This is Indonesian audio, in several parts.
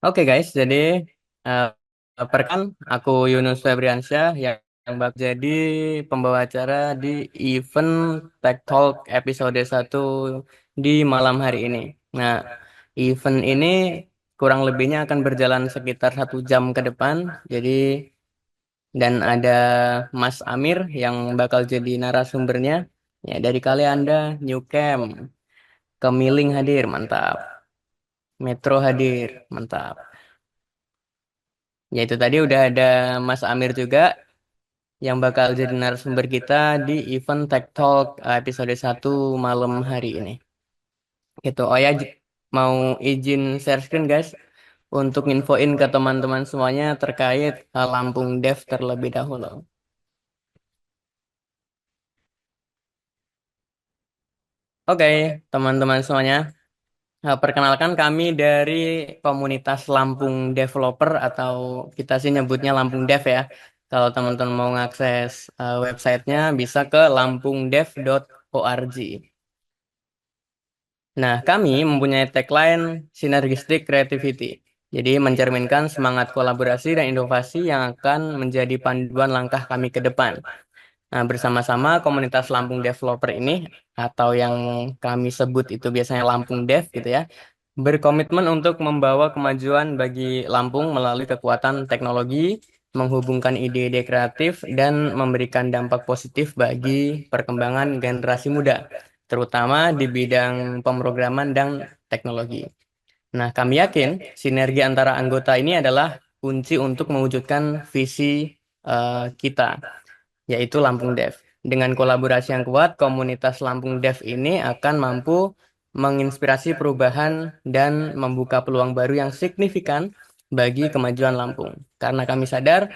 Oke guys, jadi uh, perkenalkan aku Yunus Febriansyah yang bak jadi pembawa acara di event Tech Talk episode 1 di malam hari ini. Nah, event ini kurang lebihnya akan berjalan sekitar 1 jam ke depan. Jadi dan ada Mas Amir yang bakal jadi narasumbernya. Ya, dari kali Anda New Camp, Kemiling hadir, mantap. Metro hadir, mantap. Ya itu tadi udah ada Mas Amir juga yang bakal jadi narasumber kita di event Tech Talk episode 1 malam hari ini. Gitu. Oh ya, mau izin share screen guys untuk infoin ke teman-teman semuanya terkait Lampung Dev terlebih dahulu. Oke, teman-teman semuanya. Perkenalkan kami dari komunitas Lampung Developer atau kita sih nyebutnya Lampung Dev ya. Kalau teman-teman mau ngakses websitenya bisa ke lampungdev.org. Nah, kami mempunyai tagline Synergistic Creativity. Jadi mencerminkan semangat kolaborasi dan inovasi yang akan menjadi panduan langkah kami ke depan. Nah, bersama-sama komunitas Lampung Developer ini atau yang kami sebut itu biasanya Lampung Dev gitu ya, berkomitmen untuk membawa kemajuan bagi Lampung melalui kekuatan teknologi, menghubungkan ide-ide kreatif, dan memberikan dampak positif bagi perkembangan generasi muda, terutama di bidang pemrograman dan teknologi. Nah, kami yakin sinergi antara anggota ini adalah kunci untuk mewujudkan visi kita, yaitu Lampung Dev. Dengan kolaborasi yang kuat, komunitas Lampung Dev ini akan mampu menginspirasi perubahan dan membuka peluang baru yang signifikan bagi kemajuan Lampung. Karena kami sadar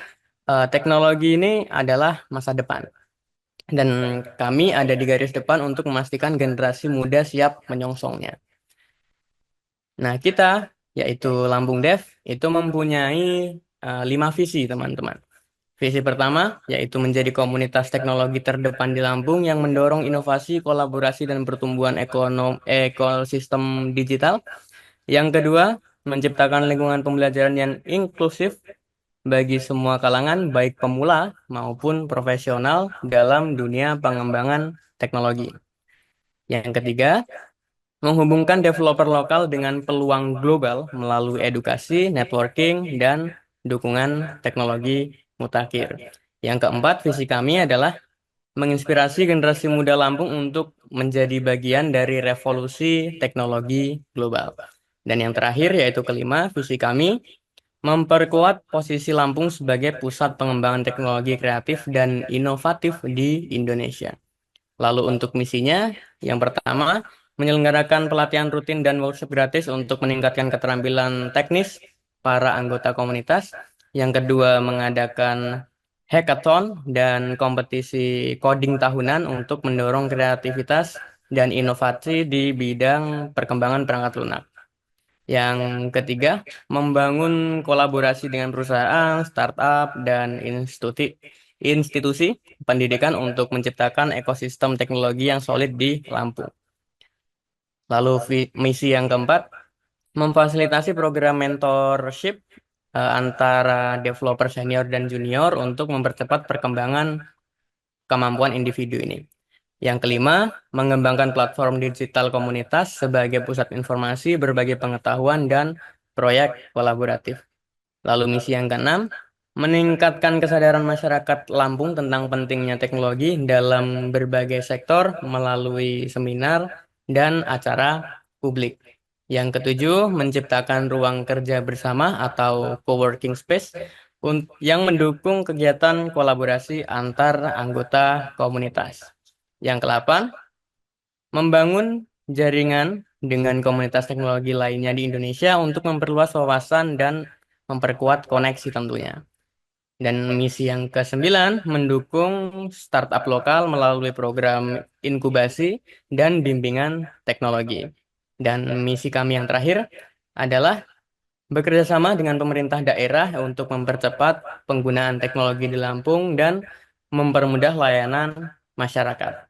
teknologi ini adalah masa depan. Dan kami ada di garis depan untuk memastikan generasi muda siap menyongsongnya. Nah, kita, yaitu Lampung Dev, itu mempunyai 5 visi, teman-teman. Visi pertama yaitu menjadi komunitas teknologi terdepan di Lampung yang mendorong inovasi, kolaborasi, dan pertumbuhan ekosistem digital. Yang kedua, menciptakan lingkungan pembelajaran yang inklusif bagi semua kalangan, baik pemula maupun profesional dalam dunia pengembangan teknologi. Yang ketiga, menghubungkan developer lokal dengan peluang global melalui edukasi, networking, dan dukungan teknologi mutakhir. Yang keempat, visi kami adalah menginspirasi generasi muda Lampung untuk menjadi bagian dari revolusi teknologi global. Dan yang terakhir, yaitu kelima, visi kami memperkuat posisi Lampung sebagai pusat pengembangan teknologi kreatif dan inovatif di Indonesia. Lalu untuk misinya, yang pertama, menyelenggarakan pelatihan rutin dan workshop gratis untuk meningkatkan keterampilan teknis para anggota komunitas. Yang kedua, mengadakan hackathon dan kompetisi coding tahunan untuk mendorong kreativitas dan inovasi di bidang perkembangan perangkat lunak. Yang ketiga, membangun kolaborasi dengan perusahaan, startup, dan institusi pendidikan untuk menciptakan ekosistem teknologi yang solid di Lampung. Lalu misi yang keempat, memfasilitasi program mentorship antara developer senior dan junior untuk mempercepat perkembangan kemampuan individu ini. Yang kelima, mengembangkan platform digital komunitas sebagai pusat informasi, berbagi pengetahuan, dan proyek kolaboratif. Lalu misi yang keenam, meningkatkan kesadaran masyarakat Lampung tentang pentingnya teknologi dalam berbagai sektor melalui seminar dan acara publik. Yang ketujuh, menciptakan ruang kerja bersama atau coworking space yang mendukung kegiatan kolaborasi antar anggota komunitas. Yang kedelapan, membangun jaringan dengan komunitas teknologi lainnya di Indonesia untuk memperluas wawasan dan memperkuat koneksi tentunya. Dan misi yang ke-9, mendukung startup lokal melalui program inkubasi dan bimbingan teknologi. Dan misi kami yang terakhir adalah bekerja sama dengan pemerintah daerah untuk mempercepat penggunaan teknologi di Lampung dan mempermudah layanan masyarakat.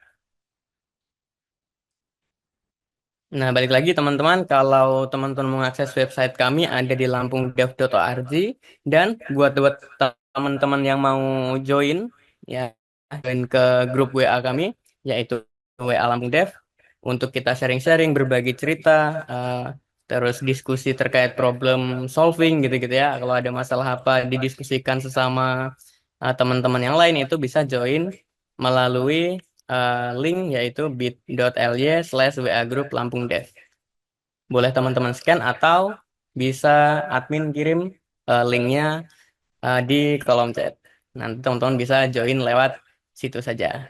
Nah, balik lagi teman-teman, kalau teman-teman mengakses website kami ada di lampungdev.org, dan buat teman-teman yang mau join, ya join ke grup WA kami, yaitu WA Lampung Dev, untuk kita sharing-sharing, berbagi cerita, eh, terus diskusi terkait problem solving gitu-gitu ya. Kalau ada masalah apa didiskusikan sesama teman-teman yang lain, itu bisa join melalui link yaitu bit.ly/WA Group Lampung Dev. Boleh teman-teman scan atau bisa admin kirim linknya di kolom chat. Nanti teman-teman bisa join lewat situ saja.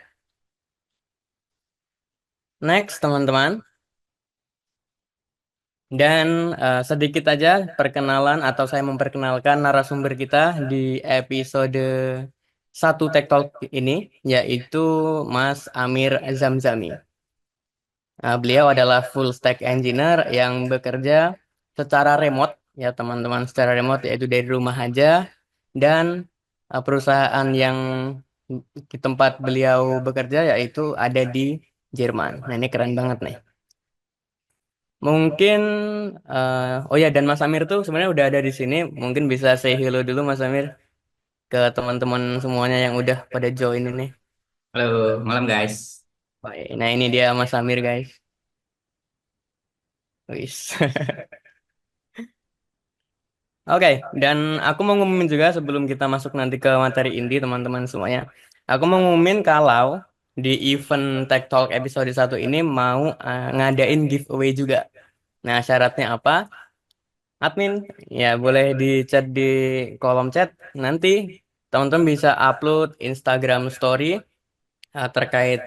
Next, teman-teman. Dan sedikit aja perkenalan atau saya memperkenalkan narasumber kita di episode 1 Tech Talk ini, yaitu Mas Amir Zamzami. Beliau adalah full stack engineer yang bekerja secara remote, ya teman-teman, secara remote yaitu dari rumah aja, dan perusahaan yang di tempat beliau bekerja yaitu ada di Jerman. Nah, ini keren banget nih. Mungkin oh ya, dan Mas Amir tuh sebenarnya udah ada di sini. Mungkin bisa say hello dulu Mas Amir ke teman-teman semuanya yang udah pada join ini. Halo, malam guys. Baik. Nah, ini dia Mas Amir, guys. Wis. Oke, dan aku mau ngumumin juga sebelum kita masuk nanti ke materi inti teman-teman semuanya. Aku mau ngumumin kalau di event Tech Talk episode 1 ini mau ngadain giveaway juga. Nah, syaratnya apa? Admin, ya boleh di chat di kolom chat. Nanti teman-teman bisa upload Instagram story terkait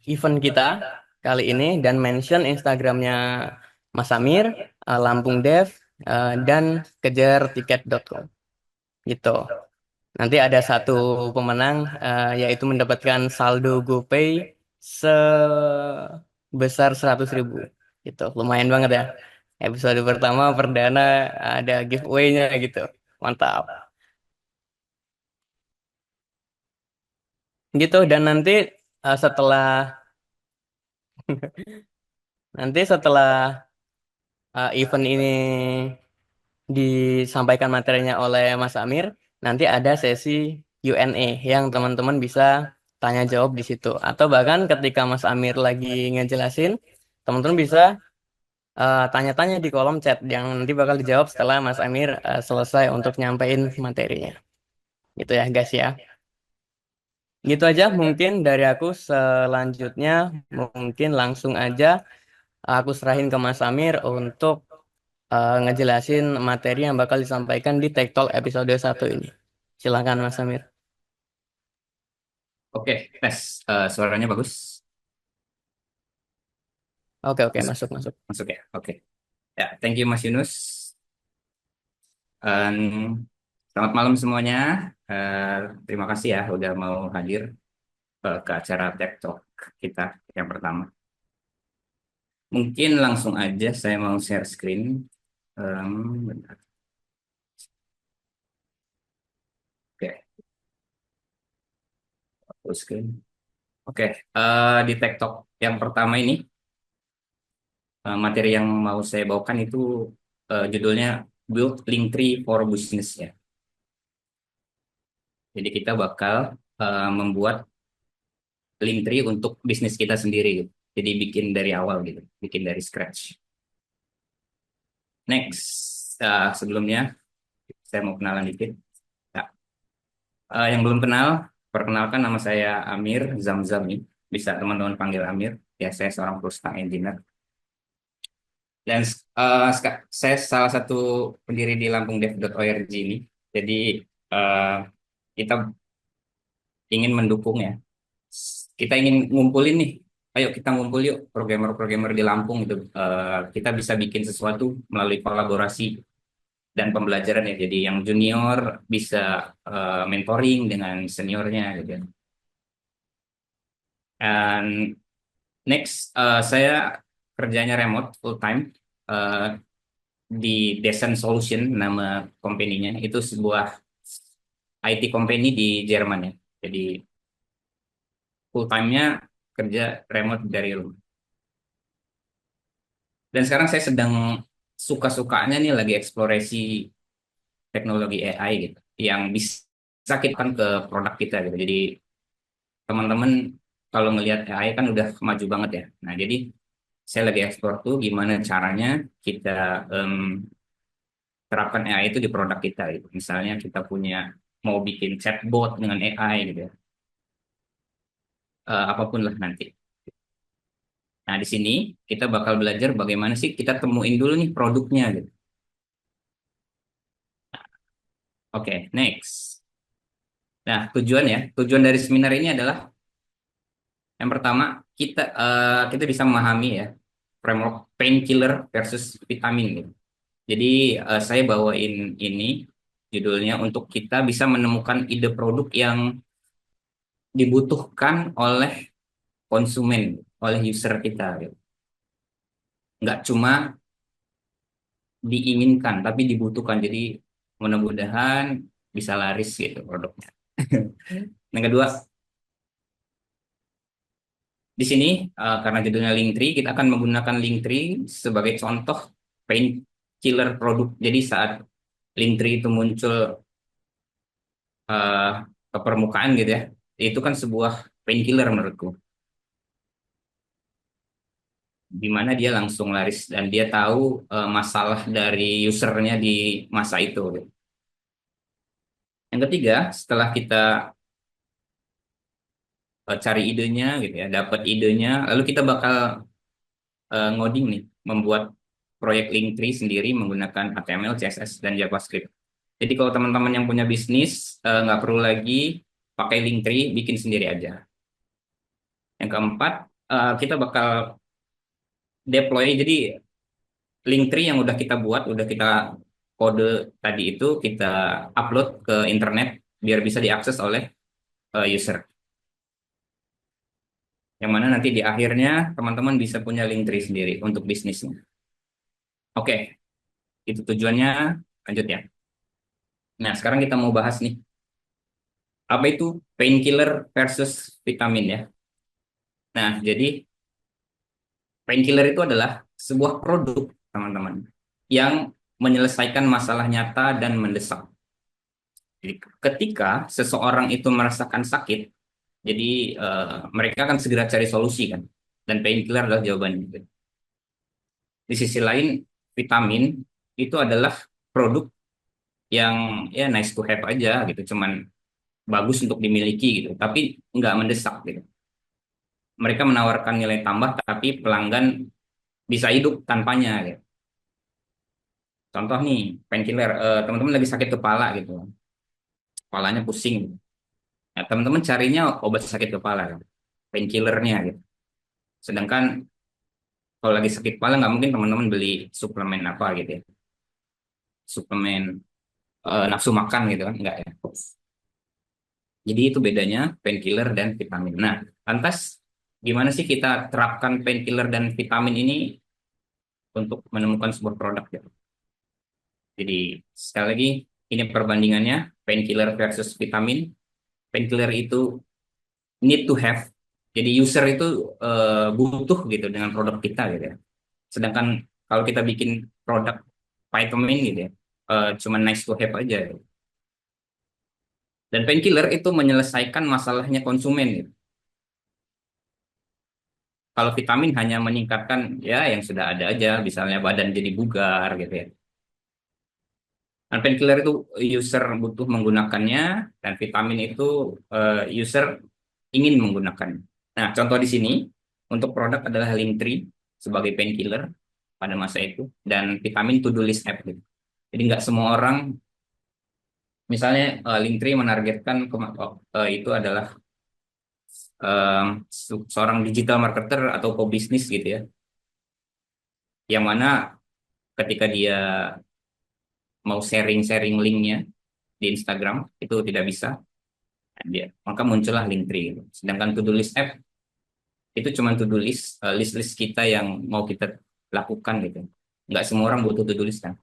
event kita kali ini dan mention Instagramnya Mas Amir, Lampung Dev, dan kejartiket.com gitu. Nanti ada satu pemenang yaitu mendapatkan saldo GoPay sebesar 100.000 gitu. Lumayan banget ya. Episode pertama perdana ada giveaway-nya gitu. Mantap. Gitu, dan setelah setelah event ini disampaikan materinya oleh Mas Amir, nanti ada sesi Q&A yang teman-teman bisa tanya jawab di situ. Atau bahkan ketika Mas Amir lagi ngejelasin, teman-teman bisa tanya-tanya di kolom chat yang nanti bakal dijawab setelah Mas Amir selesai untuk nyampein materinya. Gitu ya guys ya. Gitu aja mungkin dari aku. Selanjutnya mungkin langsung aja aku serahin ke Mas Amir untuk ngejelasin materi yang bakal disampaikan di Tech Talk episode 1 ini. Silakan Mas Amir. Oke, tes. Suaranya bagus. Oke, oke, Masuk, masuk, masuk. masuk ya. Oke. Ya, thank you Mas Yunus. Dan selamat malam semuanya. Terima kasih ya udah mau hadir ke acara Tech Talk kita yang pertama. Mungkin langsung aja saya mau share screen. Bentar. Oke, full screen. Oke, di Tech Talk yang pertama ini materi yang mau saya bawakan itu judulnya Build Linktree for Business ya. Jadi kita bakal membuat Linktree untuk bisnis kita sendiri gitu. Jadi bikin dari awal gitu, bikin dari scratch. Next, sebelumnya saya mau kenalan dikit. Nah, yang belum kenal, perkenalkan nama saya Amir Zamzam nih. Bisa teman-teman panggil Amir. Ya, saya seorang full stack engineer. Dan saya salah satu pendiri di lampungdev.org ini. Jadi eh, kita ingin mendukung ya. Kita ingin ngumpulin nih. Ayo kita ngumpul yuk programmer-programmer di Lampung itu. Kita bisa bikin sesuatu melalui kolaborasi dan pembelajaran ya. Jadi yang junior bisa mentoring dengan seniornya gitu. Dan next, saya kerjanya remote full time di Descent Solution nama company-nya. Itu sebuah IT company di Jerman ya. Jadi full time-nya kerja remote dari rumah. Dan sekarang saya sedang suka-sukanya nih lagi eksplorasi teknologi AI gitu, yang bisa kita kan ke produk kita gitu. Jadi teman-teman kalau ngelihat AI kan udah maju banget ya. Nah, jadi saya lagi eksplor tuh gimana caranya kita em, terapkan AI itu di produk kita gitu. Misalnya kita punya mau bikin chatbot dengan AI gitu ya. Apapun lah nanti. Nah, di sini kita bakal belajar bagaimana sih kita temuin dulu nih produknya gitu. Oke, next. Nah, tujuan dari seminar ini adalah yang pertama kita bisa memahami ya framework painkiller versus vitamin gitu. Jadi saya bawain ini judulnya untuk kita bisa menemukan ide produk yang dibutuhkan oleh konsumen, oleh user kita gitu. Nggak cuma diinginkan, tapi dibutuhkan. Jadi mudah-mudahan bisa laris gitu produknya. Yang kedua, di sini karena judulnya Linktree, kita akan menggunakan Linktree sebagai contoh painkiller produk. Jadi saat Linktree itu muncul eh, ke permukaan gitu ya, itu kan sebuah painkiller menurutku, di mana dia langsung laris dan dia tahu masalah dari usernya di masa itu gitu. Yang ketiga, setelah kita cari idenya gitu ya, dapat idenya, lalu kita bakal ngoding nih, membuat proyek Linktree sendiri menggunakan HTML, CSS, dan JavaScript. Jadi kalau teman-teman yang punya bisnis nggak perlu lagi pakai Linktree, bikin sendiri aja. Yang keempat, kita bakal deploy. Jadi Linktree yang udah kita buat, udah kita kode tadi itu kita upload ke internet biar bisa diakses oleh user. Yang mana nanti di akhirnya teman-teman bisa punya Linktree sendiri untuk bisnisnya. Oke, itu tujuannya. Lanjut ya. Nah, sekarang kita mau bahas nih, apa itu painkiller versus vitamin ya. Nah, jadi painkiller itu adalah sebuah produk, teman-teman, yang menyelesaikan masalah nyata dan mendesak. Jadi, ketika seseorang itu merasakan sakit, jadi mereka akan segera cari solusi kan, dan painkiller adalah jawabannya. Di sisi lain, vitamin itu adalah produk yang ya nice to have aja gitu, cuman bagus untuk dimiliki gitu, tapi nggak mendesak gitu. Mereka menawarkan nilai tambah, tapi pelanggan bisa hidup tanpanya gitu. Contoh nih, painkiller, teman-teman lagi sakit kepala gitu, kepalanya pusing. Nah, teman-teman carinya obat sakit kepala, kan, painkillernya gitu. Sedangkan kalau lagi sakit kepala nggak mungkin teman-teman beli suplemen apa gitu ya, suplemen nafsu makan gitu kan, nggak ya. Jadi itu bedanya painkiller dan vitamin. Nah, lantas gimana sih kita terapkan painkiller dan vitamin ini untuk menemukan sebuah produk ya? Jadi sekali lagi ini perbandingannya painkiller versus vitamin. Painkiller itu need to have. Jadi user itu butuh gitu dengan produk kita gitu ya. Sedangkan kalau kita bikin produk vitamin gitu ya, cuma nice to have aja gitu. Dan painkiller itu menyelesaikan masalahnya konsumen gitu. Kalau vitamin hanya meningkatkan ya yang sudah ada aja, misalnya badan jadi bugar gitu ya. Dan painkiller itu user butuh menggunakannya, dan vitamin itu user ingin menggunakannya. Nah, contoh di sini untuk produk adalah Linktree sebagai painkiller pada masa itu, dan vitamin to-do list app gitu. Jadi nggak semua orang, misalnya Linktree menargetkan itu adalah seorang digital marketer atau pebisnis gitu ya, yang mana ketika dia mau sharing-sharing linknya di Instagram itu tidak bisa, dia maka muncullah Linktree gitu. Sedangkan to-do list app itu cuma to-do list, list-list kita yang mau kita lakukan gitu. Nggak semua orang butuh to-do list kan.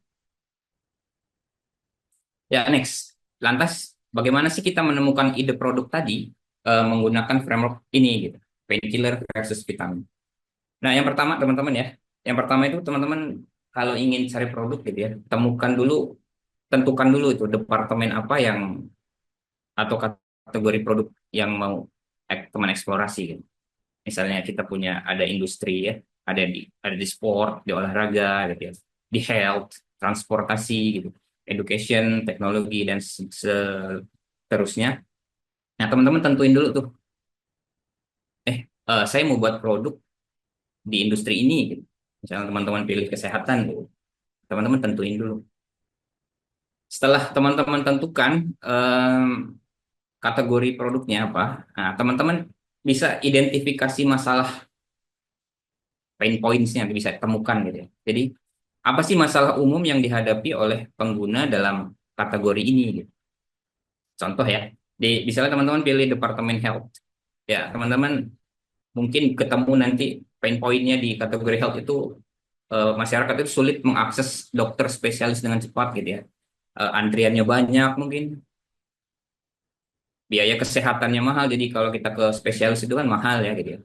Ya, next. Lantas, bagaimana sih kita menemukan ide produk tadi menggunakan framework ini gitu, painkiller versus vitamin. Nah, yang pertama teman-teman ya, Yang pertama itu teman-teman kalau ingin cari produk gitu ya, tentukan dulu itu departemen apa yang atau kategori produk yang mau teman eksplorasi gitu. Misalnya kita punya ada industri ya, ada di sport, di olahraga gitu ya, di health, transportasi gitu, education, teknologi dan seterusnya. Nah, teman-teman tentuin dulu tuh, saya mau buat produk di industri ini gitu. Misalnya teman-teman pilih kesehatan gitu. Teman-teman tentuin dulu. Setelah teman-teman tentukan kategori produknya apa, nah, teman-teman bisa identifikasi masalah pain points-nya bisa temukan gitu ya. Jadi apa sih masalah umum yang dihadapi oleh pengguna dalam kategori ini gitu. Contoh ya, misalnya teman-teman pilih departemen health, ya teman-teman mungkin ketemu nanti pain point-nya di kategori health itu masyarakat itu sulit mengakses dokter spesialis dengan cepat gitu ya. Antriannya banyak mungkin, biaya kesehatannya mahal, jadi kalau kita ke spesialis itu kan mahal ya gitu ya.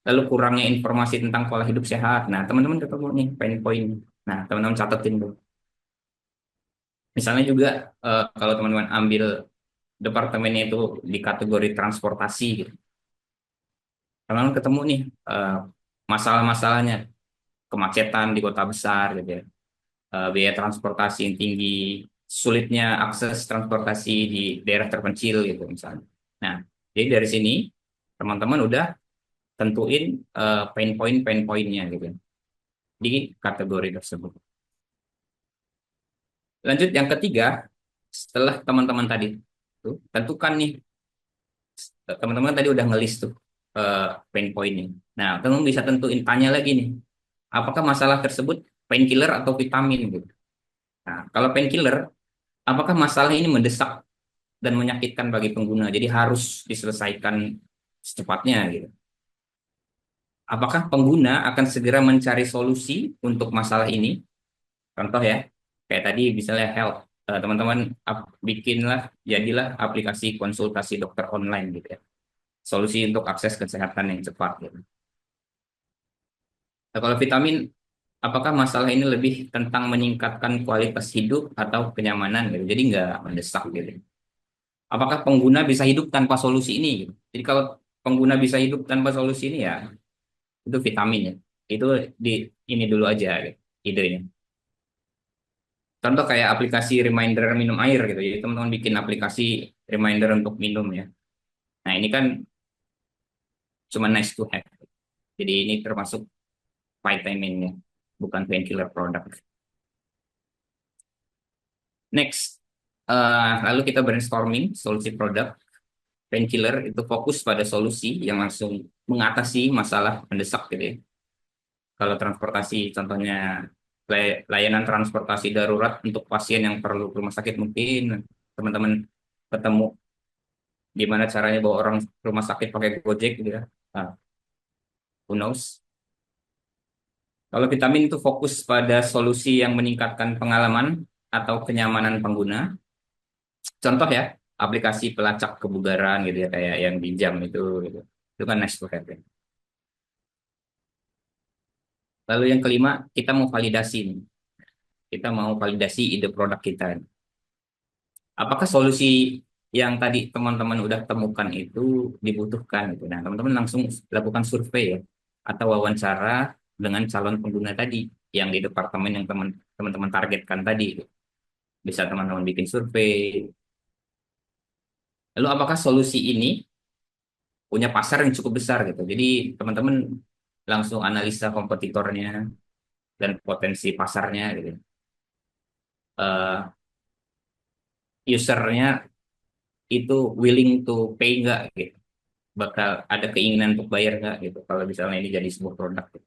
Lalu kurangnya informasi tentang pola hidup sehat. Nah, teman-teman ketemu nih pain point. Nah, teman-teman catetin tuh. Misalnya juga kalau teman-teman ambil departemennya itu di kategori transportasi gitu. Teman-teman ketemu nih eh, masalah-masalahnya, kemacetan di kota besar gitu ya. Biaya transportasi yang tinggi, sulitnya akses transportasi di daerah terpencil gitu misalnya. Nah, jadi dari sini teman-teman udah tentuin pain pointnya gitu di kategori tersebut. Lanjut yang ketiga, setelah teman-teman tadi tuh tentukan nih, teman-teman tadi udah ngelis tuh pain pointnya. Nah, teman bisa tentuin tanya lagi nih, apakah masalah tersebut painkiller atau vitamin gitu. Nah, kalau painkiller, apakah masalah ini mendesak dan menyakitkan bagi pengguna, jadi harus diselesaikan secepatnya gitu. Apakah pengguna akan segera mencari solusi untuk masalah ini? Contoh ya, kayak tadi misalnya health. Teman-teman jadilah aplikasi konsultasi dokter online gitu ya. Solusi untuk akses kesehatan yang cepat gitu. Nah, kalau vitamin, apakah masalah ini lebih tentang meningkatkan kualitas hidup atau kenyamanan gitu. Jadi nggak mendesak gitu. Apakah pengguna bisa hidup tanpa solusi ini gitu. Jadi kalau pengguna bisa hidup tanpa solusi ini ya itu vitamin ya. Itu di ini dulu aja gitu, idenya. Contoh kayak aplikasi reminder minum air gitu. Jadi teman-teman bikin aplikasi reminder untuk minum ya. Nah ini kan cuma nice to have. Jadi ini termasuk vitamin ya, bukan painkiller product. Next, lalu kita brainstorming solusi produk. Painkiller itu fokus pada solusi yang langsung mengatasi masalah mendesak gitu ya. Kalau transportasi, contohnya layanan transportasi darurat untuk pasien yang perlu ke rumah sakit, mungkin teman-teman ketemu gimana caranya bawa orang ke rumah sakit pakai Gojek gitu ya. Nah, who knows? Kalau vitamin itu fokus pada solusi yang meningkatkan pengalaman atau kenyamanan pengguna. Contoh ya, aplikasi pelacak kebugaran gitu ya, kayak yang di jam itu gitu. Itu kan nice to have ya. Lalu yang kelima, kita mau validasi nih. Kita mau validasi ide produk kita. Apakah solusi yang tadi teman-teman udah temukan itu dibutuhkan gitu. Nah, teman-teman langsung lakukan survei ya atau wawancara dengan calon pengguna tadi yang di departemen yang teman-teman targetkan tadi gitu. Bisa teman-teman bikin survei. Lalu apakah solusi ini punya pasar yang cukup besar gitu. Jadi teman-teman langsung analisa kompetitornya dan potensi pasarnya gitu. Eh, Usernya itu willing to pay nggak gitu. Bakal ada keinginan untuk bayar nggak gitu kalau misalnya ini jadi sebuah produk gitu.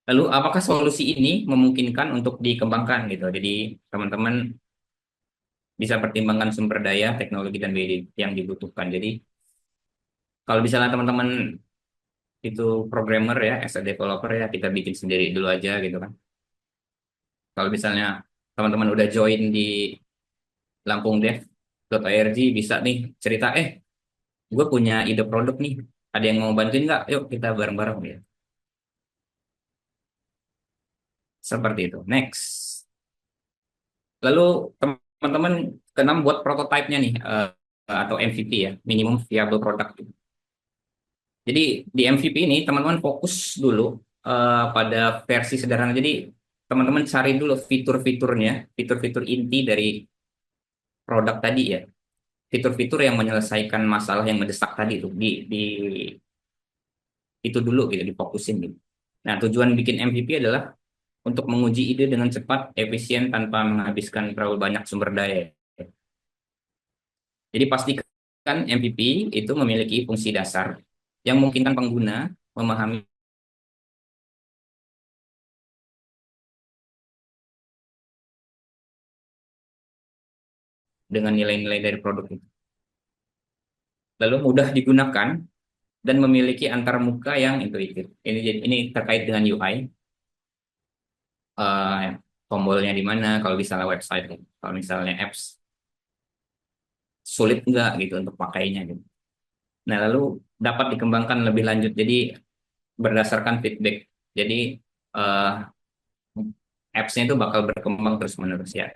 Lalu apakah solusi ini memungkinkan untuk dikembangkan gitu. Jadi teman-teman bisa pertimbangkan sumber daya, teknologi dan biaya yang dibutuhkan. Jadi kalau misalnya teman-teman itu programmer ya, as a developer ya, kita bikin sendiri dulu aja gitu kan. Kalau misalnya teman-teman udah join di lampungdev.org bisa nih cerita, gue punya ide produk nih, ada yang mau bantuin nggak? Yuk kita bareng-bareng ya. Seperti itu. Next. Lalu teman-teman keenam buat prototipenya nih, atau MVP ya, minimum viable product. Jadi di MVP ini teman-teman fokus dulu pada versi sederhana. Jadi teman-teman cari dulu fitur-fiturnya, fitur-fitur inti dari produk tadi ya. Fitur-fitur yang menyelesaikan masalah yang mendesak tadi itu di itu dulu gitu, difokusin gitu. Nah, tujuan bikin MVP adalah untuk menguji ide dengan cepat, efisien tanpa menghabiskan terlalu banyak sumber daya. Jadi pastikan MVP itu memiliki fungsi dasar yang memungkinkan pengguna memahami dengan nilai-nilai dari produk itu. Lalu mudah digunakan dan memiliki antarmuka yang intuitif. Ini terkait dengan UI, eh, tombolnya di mana kalau misalnya website, kalau misalnya apps sulit nggak gitu untuk pakainya gitu. Nah, lalu dapat dikembangkan lebih lanjut. Jadi berdasarkan feedback. Jadi eh, apps-nya itu bakal berkembang terus-menerus ya.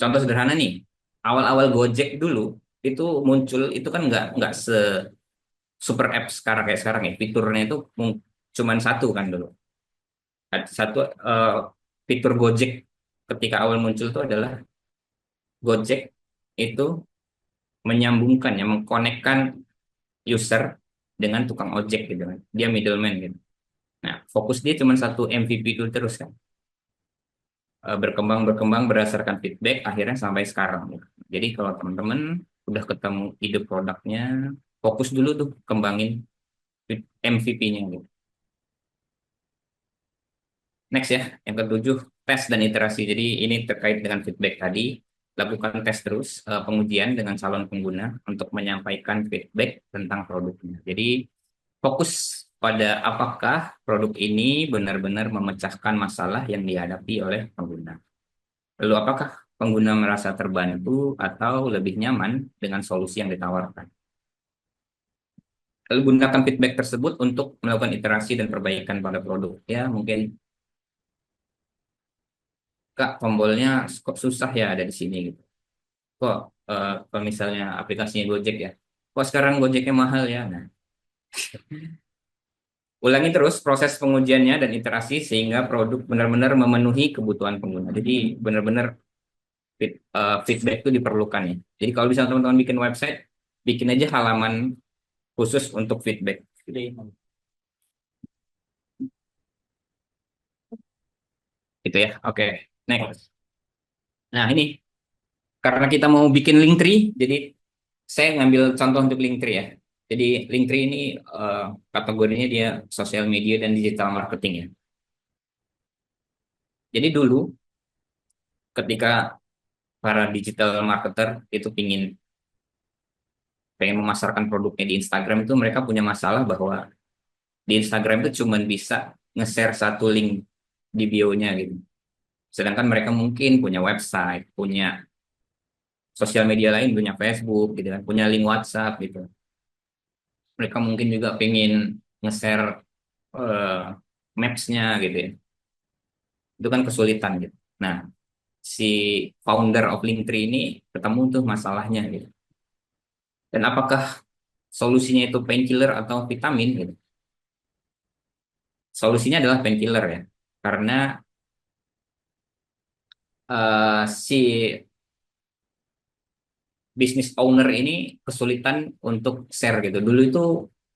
Contoh sederhana nih, awal-awal Gojek dulu itu muncul itu kan nggak se super app sekarang kayak sekarang ya. Fiturnya itu cuman satu kan dulu. Satu fitur Gojek ketika awal muncul itu adalah Gojek itu menyambungkan ya, mengkonekkan user dengan tukang ojek gitu kan. Dia middleman gitu. Nah, fokus dia cuma satu MVP itu terus kan. Berkembang berdasarkan feedback akhirnya sampai sekarang gitu. Jadi kalau teman-teman udah ketemu ide produknya, fokus dulu tuh kembangin MVP-nya gitu. Next ya, yang ketujuh, tes dan iterasi. Jadi ini terkait dengan feedback tadi. Lakukan tes terus, pengujian dengan calon pengguna untuk menyampaikan feedback tentang produknya. Jadi fokus pada apakah produk ini benar-benar memecahkan masalah yang dihadapi oleh pengguna. Lalu apakah pengguna merasa terbantu atau lebih nyaman dengan solusi yang ditawarkan. Lalu gunakan feedback tersebut untuk melakukan iterasi dan perbaikan pada produk. Ya, mungkin Kak, tombolnya kok susah ya ada di sini gitu. Kok kalau misalnya aplikasinya Gojek ya. Kok sekarang Gojeknya mahal ya. Nah, ulangi terus proses pengujiannya dan iterasi sehingga produk benar-benar memenuhi kebutuhan pengguna. Jadi benar-benar feedback itu diperlukan ya. Jadi kalau bisa teman-teman bikin website, bikin aja halaman khusus untuk feedback. Gitu ya. Oke, next. Nah, ini karena kita mau bikin link tree, jadi saya ngambil contoh untuk link tree ya. Jadi link tree ini kategorinya dia sosial media dan digital marketing ya. Jadi dulu ketika para digital marketer itu pengen memasarkan produknya di Instagram itu mereka punya masalah bahwa di Instagram itu cuma bisa nge-share satu link di bio-nya gitu. Sedangkan mereka mungkin punya website, punya sosial media lain, punya Facebook gitu kan, punya link WhatsApp gitu. Mereka mungkin juga pengen nge-share eh, maps-nya gitu ya. Itu kan kesulitan gitu. Nah, si founder of Linktree ini ketemu tuh masalahnya gitu. Dan apakah solusinya itu painkiller atau vitamin gitu? Solusinya adalah painkiller ya. Karena si business owner ini kesulitan untuk share gitu. Dulu itu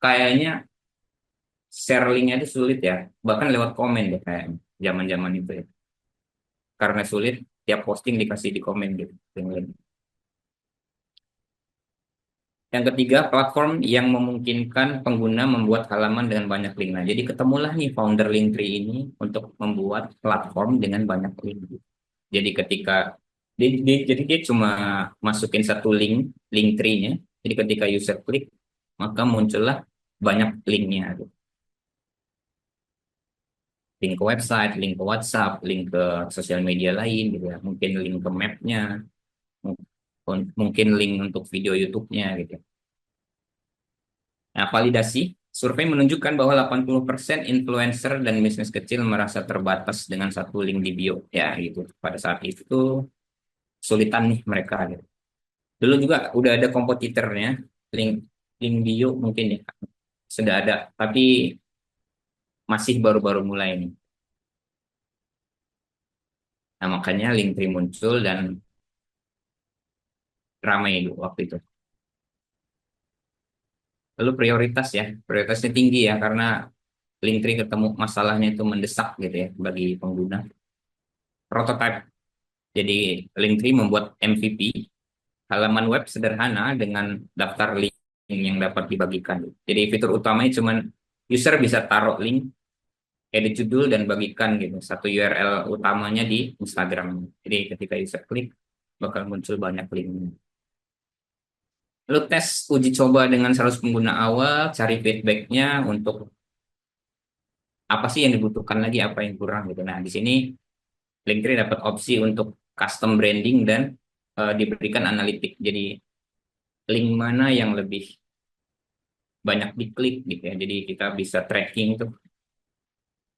kayaknya share linknya itu sulit ya. Bahkan lewat komen deh kayak zaman-zaman itu ya. Karena sulit, tiap posting dikasih di komen gitu. Yang ketiga, platform yang memungkinkan pengguna membuat halaman dengan banyak link. Nah, jadi ketemulah nih founder Linktree ini untuk membuat platform dengan banyak link. Jadi ketika jadi dia cuma masukin satu link tree-nya. Jadi ketika user klik, maka muncullah banyak linknya. Link ke website, link ke WhatsApp, link ke sosial media lain gitu ya. Mungkin link ke map-nya, mungkin link untuk video YouTube-nya gitu. Nah, validasi Survei menunjukkan bahwa 80% influencer dan bisnis kecil merasa terbatas dengan satu link di bio. Ya, gitu. Pada saat itu kesulitan nih mereka, gitu. Dulu juga udah ada kompetitornya, link link bio mungkin ya sudah ada, tapi masih baru-baru mulai nih. Nah, makanya Linktree muncul dan ramai itu waktu itu. Lalu prioritas ya, prioritasnya tinggi ya karena Linktree ketemu masalahnya itu mendesak gitu ya bagi pengguna. Prototype. Jadi Linktree membuat MVP, halaman web sederhana dengan daftar link yang dapat dibagikan. Jadi fitur utamanya cuman user bisa taruh link, edit judul dan bagikan gitu. Satu URL utamanya di Instagram. Jadi ketika user klik bakal muncul banyak link. Lalu tes uji coba dengan 100 pengguna awal, cari feedbacknya untuk apa sih yang dibutuhkan lagi, apa yang kurang gitu. Nah, di sini Linktree dapat opsi untuk custom branding dan diberikan analitik. Jadi link mana yang lebih banyak diklik gitu ya. Jadi kita bisa tracking tuh,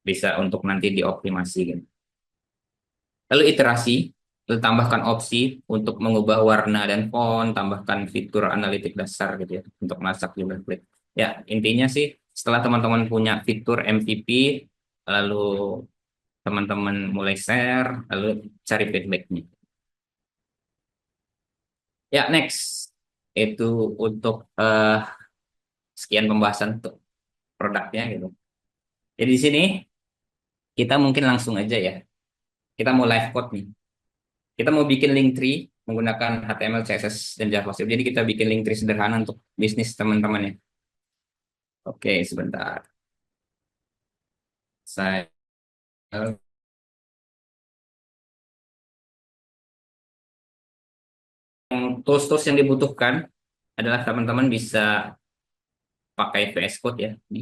bisa untuk nanti dioptimasi gitu. Lalu iterasi, lalu tambahkan opsi untuk mengubah warna dan font, tambahkan fitur analitik dasar gitu ya untuk masak jumlah klik. Ya, intinya sih setelah teman-teman punya fitur MVP, lalu teman-teman mulai share, lalu cari feedbacknya. Ya, next. Itu untuk sekian pembahasan untuk produknya gitu. Jadi di sini kita mungkin langsung aja ya. Kita mau live code nih. Kita mau bikin link tree menggunakan HTML, CSS, dan JavaScript. Jadi kita bikin link tree sederhana untuk bisnis teman-teman ya. Oke, sebentar. Saya tools-tools yang dibutuhkan adalah teman-teman bisa pakai VS Code ya. Di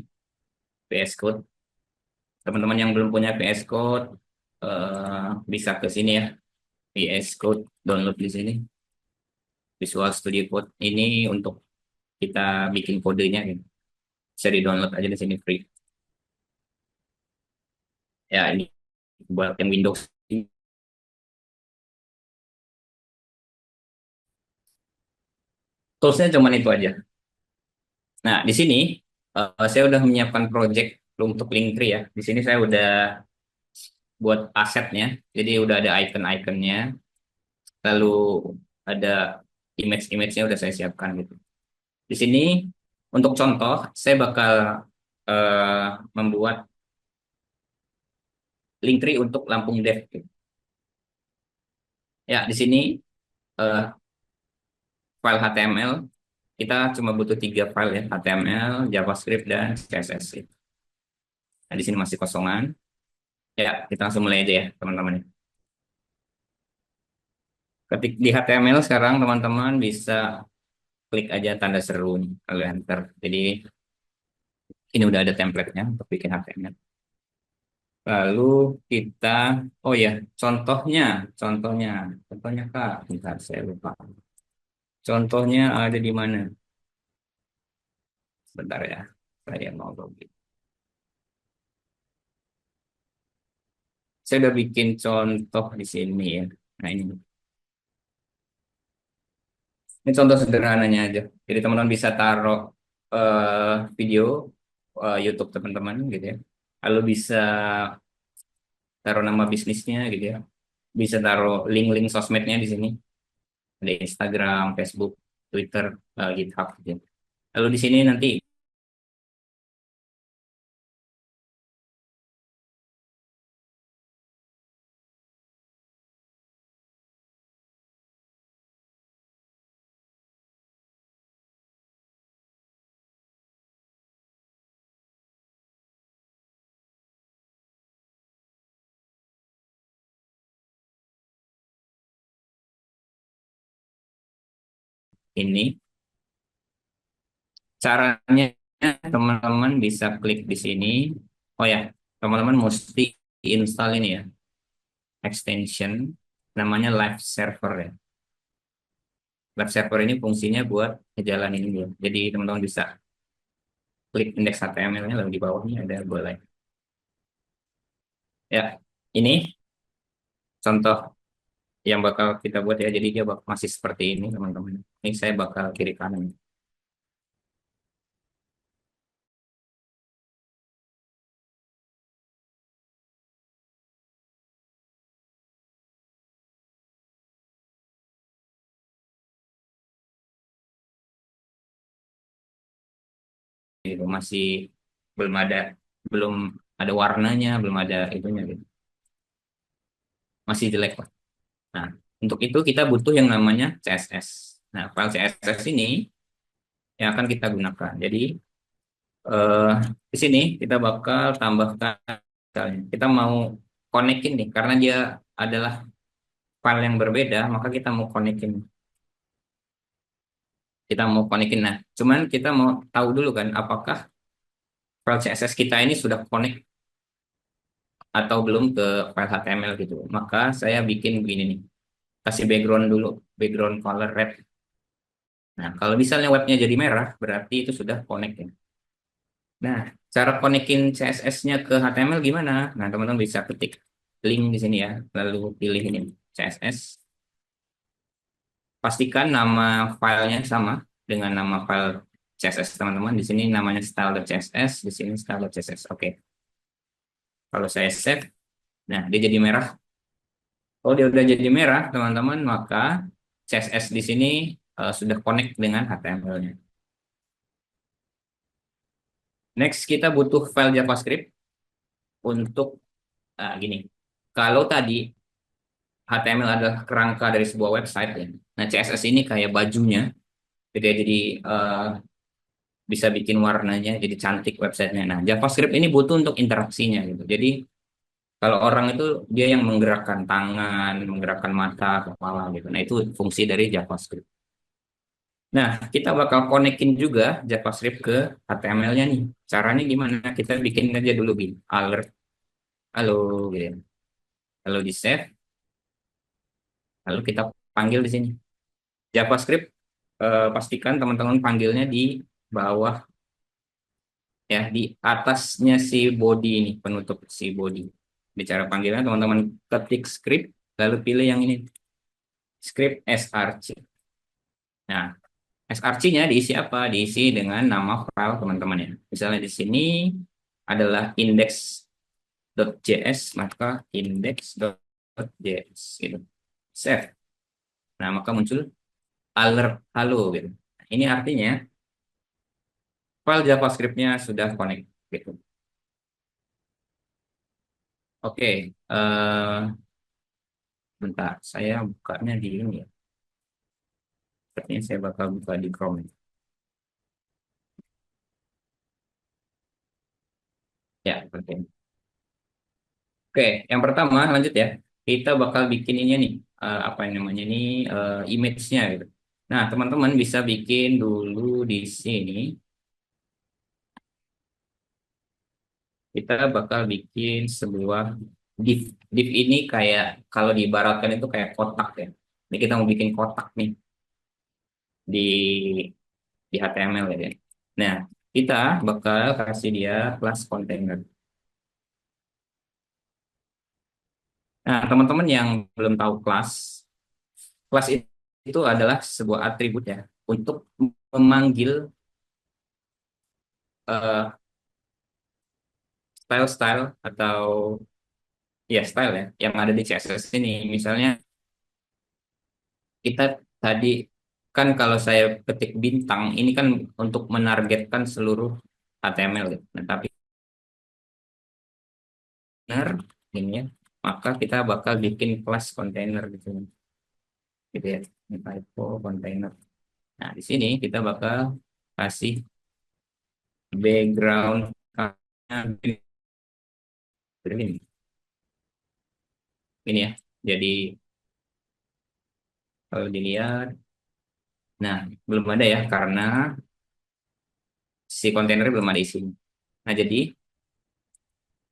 VS Code. Teman-teman yang belum punya VS Code bisa ke sini ya. VS Code download di sini. Visual Studio Code ini untuk kita bikin kodenya gitu. Bisa di-download aja di sini free. Ya, ini buat yang Windows. Toolsnya cuma itu aja. Nah, di sini saya udah menyiapkan project untuk Linktree ya. Di sini saya udah buat asetnya. Jadi udah ada icon-iconnya. Lalu ada image-image-nya udah saya siapkan gitu. Di sini untuk contoh, saya bakal membuat Linktree untuk Lampung Dev gitu. Ya, di sini eh, file HTML kita cuma butuh tiga file ya, HTML, JavaScript, dan CSS. Nah, di sini masih kosongan. Ya, kita langsung mulai aja ya, teman-teman. Ketik di HTML sekarang teman-teman bisa klik aja tanda seru nih, lalu enter. Jadi ini udah ada template-nya untuk bikin HTML. Lalu kita, oh ya, contohnya, contohnya, contohnya Kak, bentar saya lupa. Contohnya ada di mana? Bentar ya, saya mau login. Saya udah bikin contoh di sini ya. Nah ini contoh sederhananya aja. Jadi teman-teman bisa taruh video YouTube teman-teman gitu ya. Lalu bisa taruh nama bisnisnya gitu ya. Bisa taruh link-link sosmednya di sini. Ada Instagram, Facebook, Twitter, GitHub gitu ya. Lalu di sini nanti ini caranya teman-teman bisa klik di sini. Oh ya, teman-teman mesti install ini ya, extension namanya Live Server ya. Live Server ini fungsinya buat ngejalanin ini. Jadi teman-teman bisa klik indeks HTML-nya, lalu di bawahnya ada boleh. Ya, ini contoh yang bakal kita buat ya. Jadi dia masih seperti ini, teman-teman. Ini saya bakal kiri kanan. Gitu. Masih belum ada belum ada warnanya, belum ada itunya gitu. Masih jelek, Pak. Nah, untuk itu kita butuh yang namanya CSS. Nah, file CSS ini yang akan kita gunakan. Jadi eh, di sini kita bakal tambahkan misalnya kita mau konekin nih karena dia adalah file yang berbeda, maka kita mau konekin. Kita mau konekin. Nah, cuman kita mau tahu dulu kan apakah file CSS kita ini sudah connect atau belum ke file HTML gitu. Maka saya bikin begini nih. Kasih background dulu, background color red. Nah, kalau misalnya webnya jadi merah, berarti itu sudah connect ya. Nah, cara konekin CSS-nya ke HTML gimana? Nah, teman-teman bisa ketik link di sini ya, lalu pilih ini CSS. Pastikan nama filenya sama dengan nama file CSS teman-teman. Di sini namanya style.css, di sini style.css. Oke, kalau saya save, nah dia jadi merah. Kalau dia udah jadi merah, teman-teman, maka CSS di sini sudah connect dengan HTML-nya. Next, kita butuh file JavaScript untuk gini. Kalau tadi HTML adalah kerangka dari sebuah website ya. Nah, CSS ini kayak bajunya, gitu ya. Jadi bisa bikin warnanya jadi cantik websitenya. Nah, JavaScript ini butuh untuk interaksinya gitu. Jadi kalau orang itu dia yang menggerakkan tangan, menggerakkan mata, kepala gitu. Nah, itu fungsi dari JavaScript. Nah, kita bakal konekin juga JavaScript ke HTML-nya nih. Caranya gimana? Kita bikin aja dulu gini, alert, halo, gitu ya. Lalu di save, lalu kita panggil di sini. JavaScript, pastikan teman-teman panggilnya di bawah, ya, di atasnya si body ini, penutup si body. Bicara panggilan, teman-teman ketik script, lalu pilih yang ini, script src. Nah, src-nya diisi apa? Diisi dengan nama file teman-teman ya. Misalnya di sini adalah index.js, maka index.js gitu. Save. Nah, maka muncul alert halo gitu. Ini artinya file JavaScript-nya sudah connect gitu. Oke, bentar, saya bukanya di ini ya. Sepertinya saya bakal buka di Chrome. Ya, seperti ini. Oke, yang pertama lanjut ya. Kita bakal bikin ini nih, apa yang namanya ini, image-nya gitu. Nah, teman-teman bisa bikin dulu di sini. Kita bakal bikin sebuah div. Div ini kayak kalau diibaratkan itu kayak kotak ya. Ini kita mau bikin kotak nih di HTML ya. Nah, kita bakal kasih dia kelas container. Nah, teman-teman yang belum tahu kelas, kelas itu adalah sebuah atribut ya untuk memanggil eh, style-style atau ya style ya yang ada di CSS ini. Misalnya kita tadi kan kalau saya ketik bintang ini kan untuk menargetkan seluruh HTML gitu. Nah, tapi benar ini ya, maka kita bakal bikin kelas container gitu ya. Ini typo container. Nah, di sini kita bakal kasih background ini ini ya. Jadi kalau dilihat, nah belum ada ya karena si kontainer belum ada isinya. Nah, jadi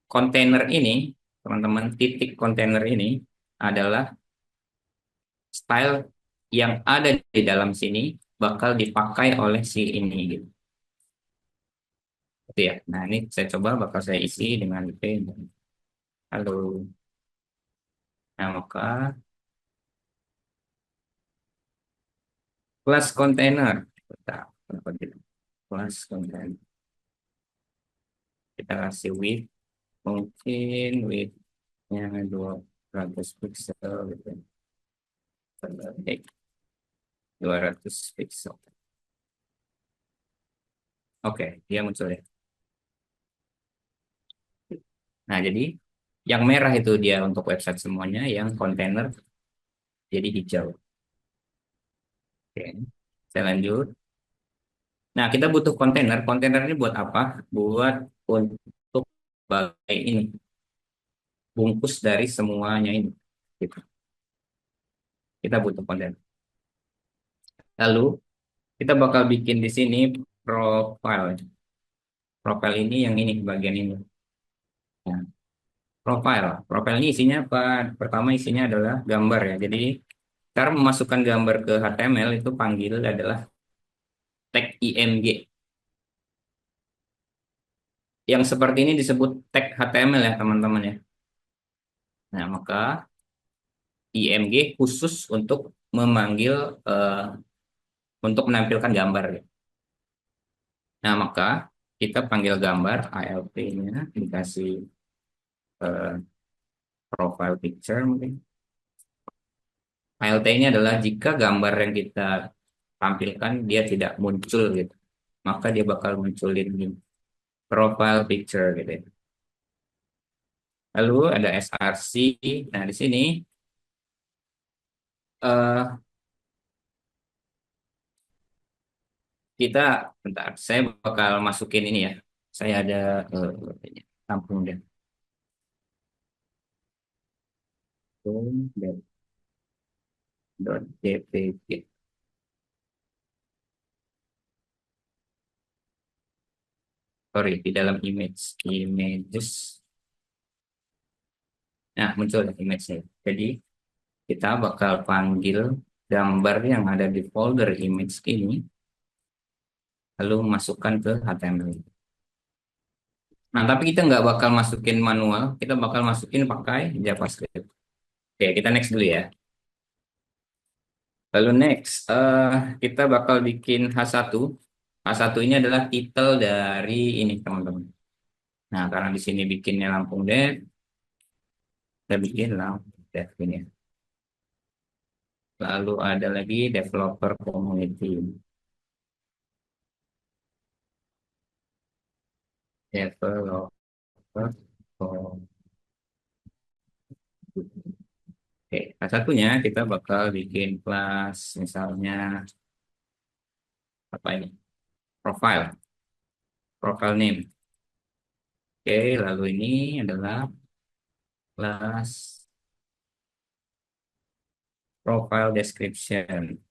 kontainer ini, teman-teman, titik kontainer ini adalah style yang ada di dalam sini bakal dipakai oleh si ini gitu. Gitu ya. Nah, ini saya coba bakal saya isi dengan pen. Halo. Nah, maka kelas kontainer. Kita kelas kontainer. Kita kasih width, mungkin width-nya 200 pixel gitu. Oke, 200 pixel. Oke, dia muncul ya. Nah, jadi yang merah itu dia untuk website semuanya, yang kontainer jadi hijau. Oke, saya lanjut. Nah, kita butuh kontainer. Kontainer ini buat apa? Buat untuk bagai ini, bungkus dari semuanya ini. Gitu. Kita butuh kontainer. Lalu kita bakal bikin di sini profile. Profile ini yang ini bagian ini. Nah, profile. Profile ini isinya apa? Pertama isinya adalah gambar ya. Jadi cara memasukkan gambar ke HTML itu panggil adalah tag img. Yang seperti ini disebut tag HTML ya teman-teman ya. Nah, maka img khusus untuk memanggil eh, untuk menampilkan gambar ya. Nah, maka kita panggil gambar ALT-nya dikasih eh, profile picture mungkin. ALT ini adalah jika gambar yang kita tampilkan dia tidak muncul gitu, maka dia bakal munculin di profile picture gitu ya. Lalu ada src. Nah, di sini eh, kita bentar, saya bakal masukin ini ya. Saya ada tampung deh. .jpg. Sorry, di dalam images. Nah, muncul image-nya. Jadi kita bakal panggil gambar yang ada di folder image ini, lalu masukkan ke HTML. Nah, tapi kita nggak bakal masukin manual, kita bakal masukin pakai JavaScript. Oke, kita next dulu ya. Lalu next, kita bakal bikin H1. H1 ini adalah title dari ini, teman-teman. Nah, karena di sini bikinnya Lampung Dev, kita bikin Lampung Dev ini ya. Lalu ada lagi developer community. Developer. Oke, nah satunya kita bakal bikin kelas misalnya apa ini? Profile, profile name. Oke, lalu ini adalah kelas profile description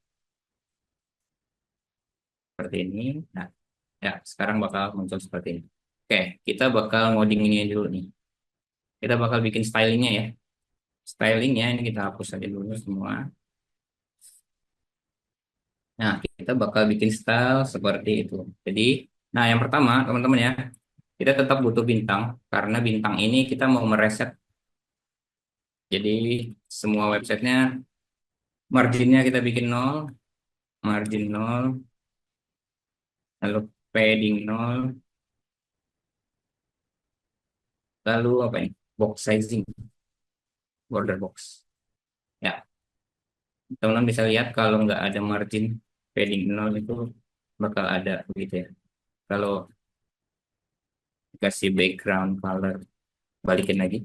seperti ini. Nah, ya sekarang bakal muncul seperti ini. Oke, kita bakal ngoding ini dulu nih. Kita bakal bikin stylingnya ya. Stylingnya ini kita hapus aja dulu semua. Nah, kita bakal bikin style seperti itu. Jadi, nah yang pertama teman-teman ya, kita tetap butuh bintang karena bintang ini kita mau mereset. Jadi semua websitenya marginnya kita bikin nol, margin nol, lalu padding nol, lalu apa ini? Box sizing, border box. Ya, teman-teman bisa lihat kalau nggak ada margin padding nol itu bakal ada begitu ya. Kalau dikasih background color, balikin lagi.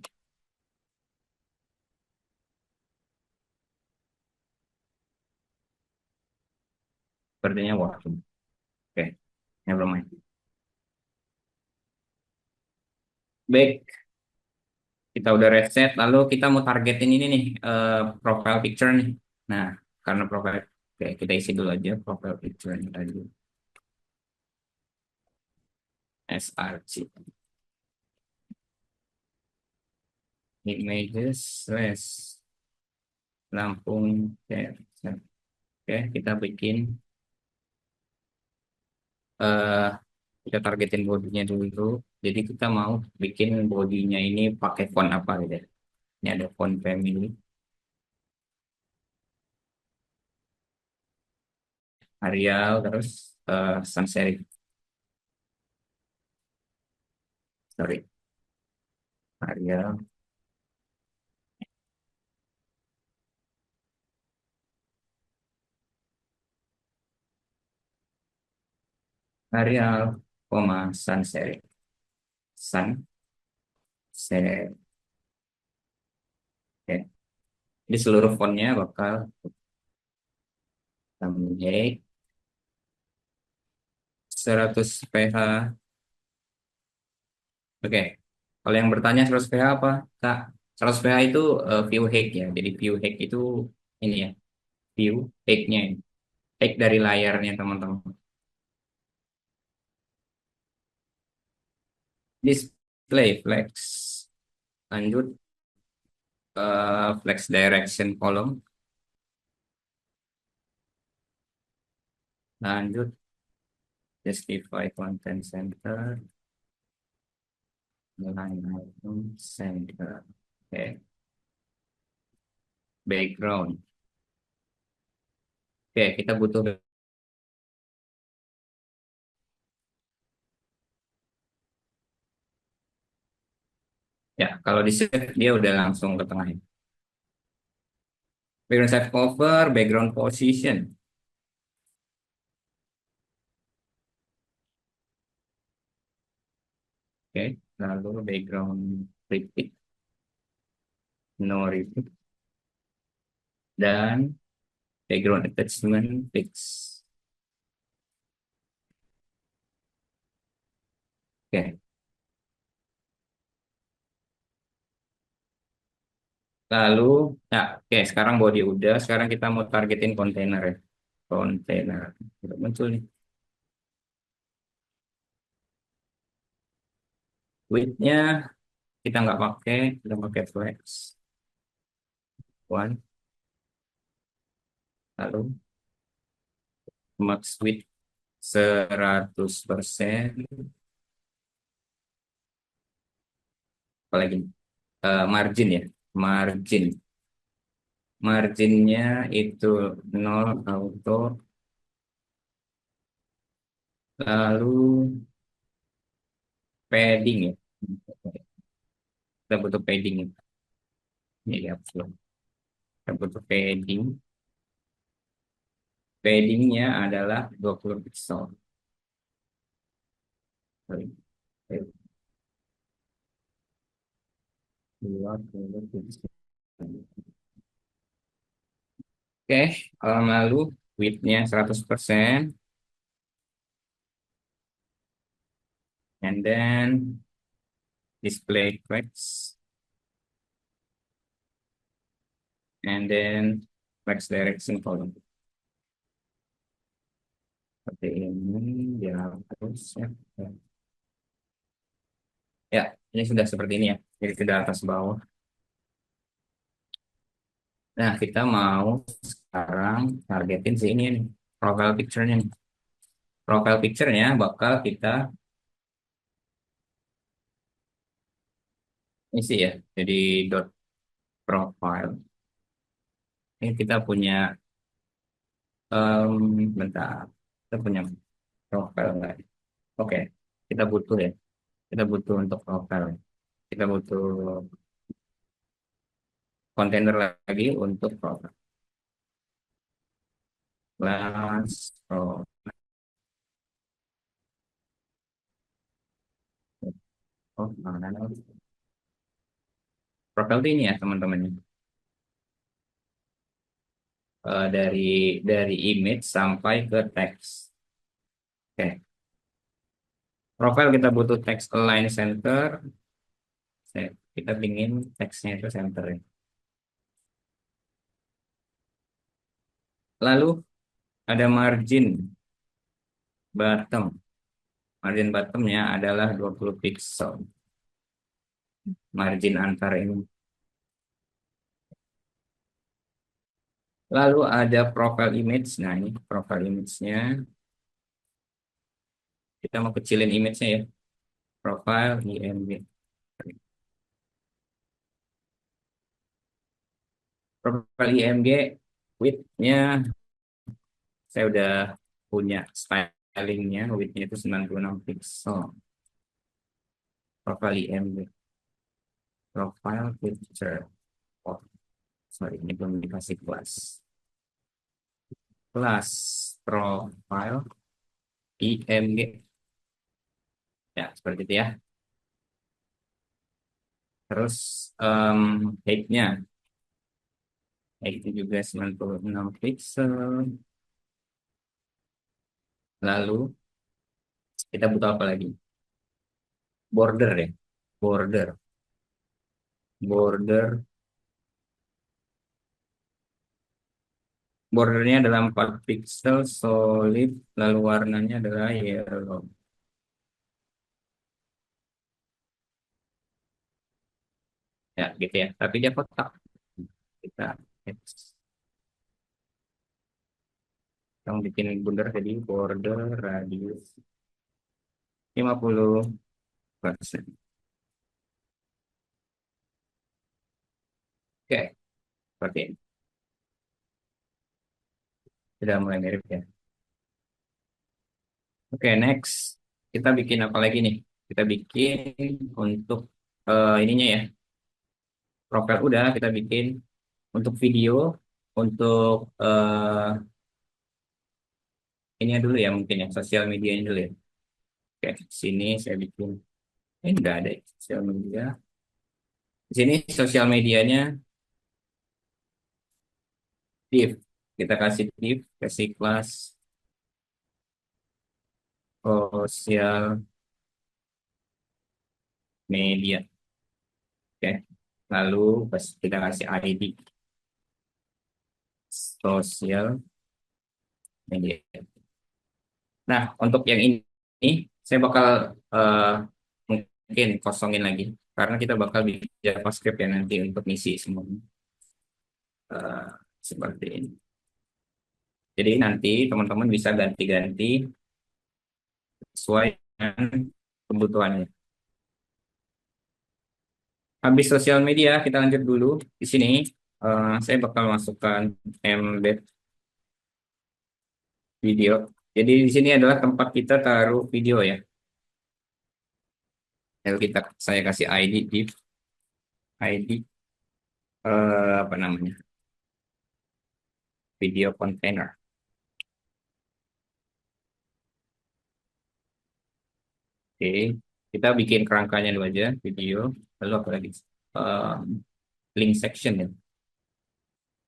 Sepertinya wah. Oke, never mind. Baik, kita udah reset, lalu kita mau targetin ini nih, profile picture nih. Nah, karena profile, oke, kita isi dulu aja profile picture ini tadi. src. Images, slash, Lampung, oke, kita bikin Kita targetin bodinya dulu. Jadi kita mau bikin bodinya ini pakai font apa gitu ya. Ini ada font family, Arial, terus sans serif. Sorry, Arial, Arial, sans serif. Sans serif. Oke. Di seluruh fontnya bakal kami 100 pH. Oke. Kalau yang bertanya 100 pH apa? Kak, 100 pH itu view height ya. Jadi view height itu ini ya, view height-nya ini. Height dari layarnya teman-teman. Display flex. Lanjut flex direction column. Lanjut justify content center. Line item center. Oke. Background. Oke, kita butuh ya. Kalau di save dia udah langsung ke tengah. Background save cover, background position. Oke, lalu background repeat, no repeat, dan background attachment fix. Oke, lalu, nah, oke, sekarang body udah. Sekarang kita mau targetin kontainer ya. Kontainer, udah muncul nih. Width-nya kita nggak pakai, kita pakai flex. One, lalu max width 100%. Apalagi margin ya, margin. Marginnya itu nol auto. Lalu padding ya. Kita butuh padding. Ini lihat belum. Kita butuh padding. Paddingnya adalah 20 pixel. Sorry. 20 pixel. Oke, lalu width-nya 100%. And then display flex. And then flex direction column. Seperti ini dia harus ya. Ya, ini sudah seperti ini ya. Jadi sudah atas bawah. Nah, kita mau sekarang targetin si ini nih, profile picture-nya nih. Profile picture-nya bakal kita isi ya. Jadi dot profile. Ini kita punya bentar. Kita punya profile nggak? Oke, kita butuh ya. Kita butuh untuk profile. Kita butuh kontainer lagi untuk profile. Class profile. Oh, mana? Profile itu ini ya teman-teman. Dari image sampai ke teks. Oke, profile kita butuh text align center. Kita pingin teksnya itu center ya. Lalu ada margin bottom. Margin bottomnya adalah 20 pixel. Margin antara ini. Lalu ada profile image. Nah, ini profile image-nya. Kita mau kecilin image-nya ya. Profile IMG. Profile IMG width-nya saya udah punya stylingnya. Width-nya itu 96 pixel. Profile IMG. Profile picture. Oh, sorry, ini belum dikasih kelas. Kelas profile IMG. Ya, seperti itu ya. Terus height-nya. Height-nya juga 96 pixel. Lalu kita butuh apa lagi? Border ya. Border. Border. Bordernya adalah 4 pixel solid. Lalu warnanya adalah yellow. Ya, gitu ya. Tapi dia kotak. Kita bikin border jadi border radius 50%. Oke, seperti ini. Sudah mulai mirip ya. Oke, next. Kita bikin apa lagi nih? Kita bikin untuk ininya ya. Profil udah kita bikin untuk video, untuk ini dulu ya mungkin ya, sosial medianya dulu ya. Oke, sini saya bikin. Ini enggak ada ya, sosial media. Di sini sosial medianya div. Kita kasih div, kasih kelas sosial media. Oke. Lalu kita kasih ID sosial media. Nah, untuk yang ini saya bakal eh, mungkin kosongin lagi karena kita bakal bikin JavaScript ya nanti untuk ngisi semuanya. Eh, Seperti ini. Jadi nanti teman-teman bisa ganti-ganti sesuai dengan kebutuhannya. Habis sosial media, kita lanjut dulu. Di sini saya bakal masukkan embed video. Jadi di sini adalah tempat kita taruh video ya. Lalu saya kasih ID div ID apa namanya? Video container. Oke, kita bikin kerangkanya dulu aja video. Lalu apa lagi? Eh, Link section ya.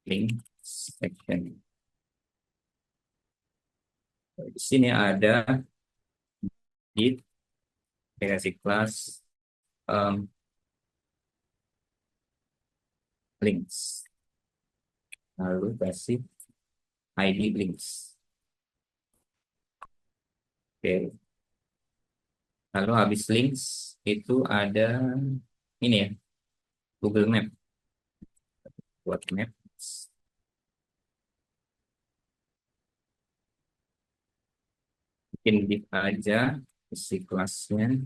Link section. Di sini ada git, saya kasih kelas links. Lalu kasih ID links. Oke. Lalu habis links itu ada ini ya, Google Map. Buat Maps. Bikin div aja isi kelasnya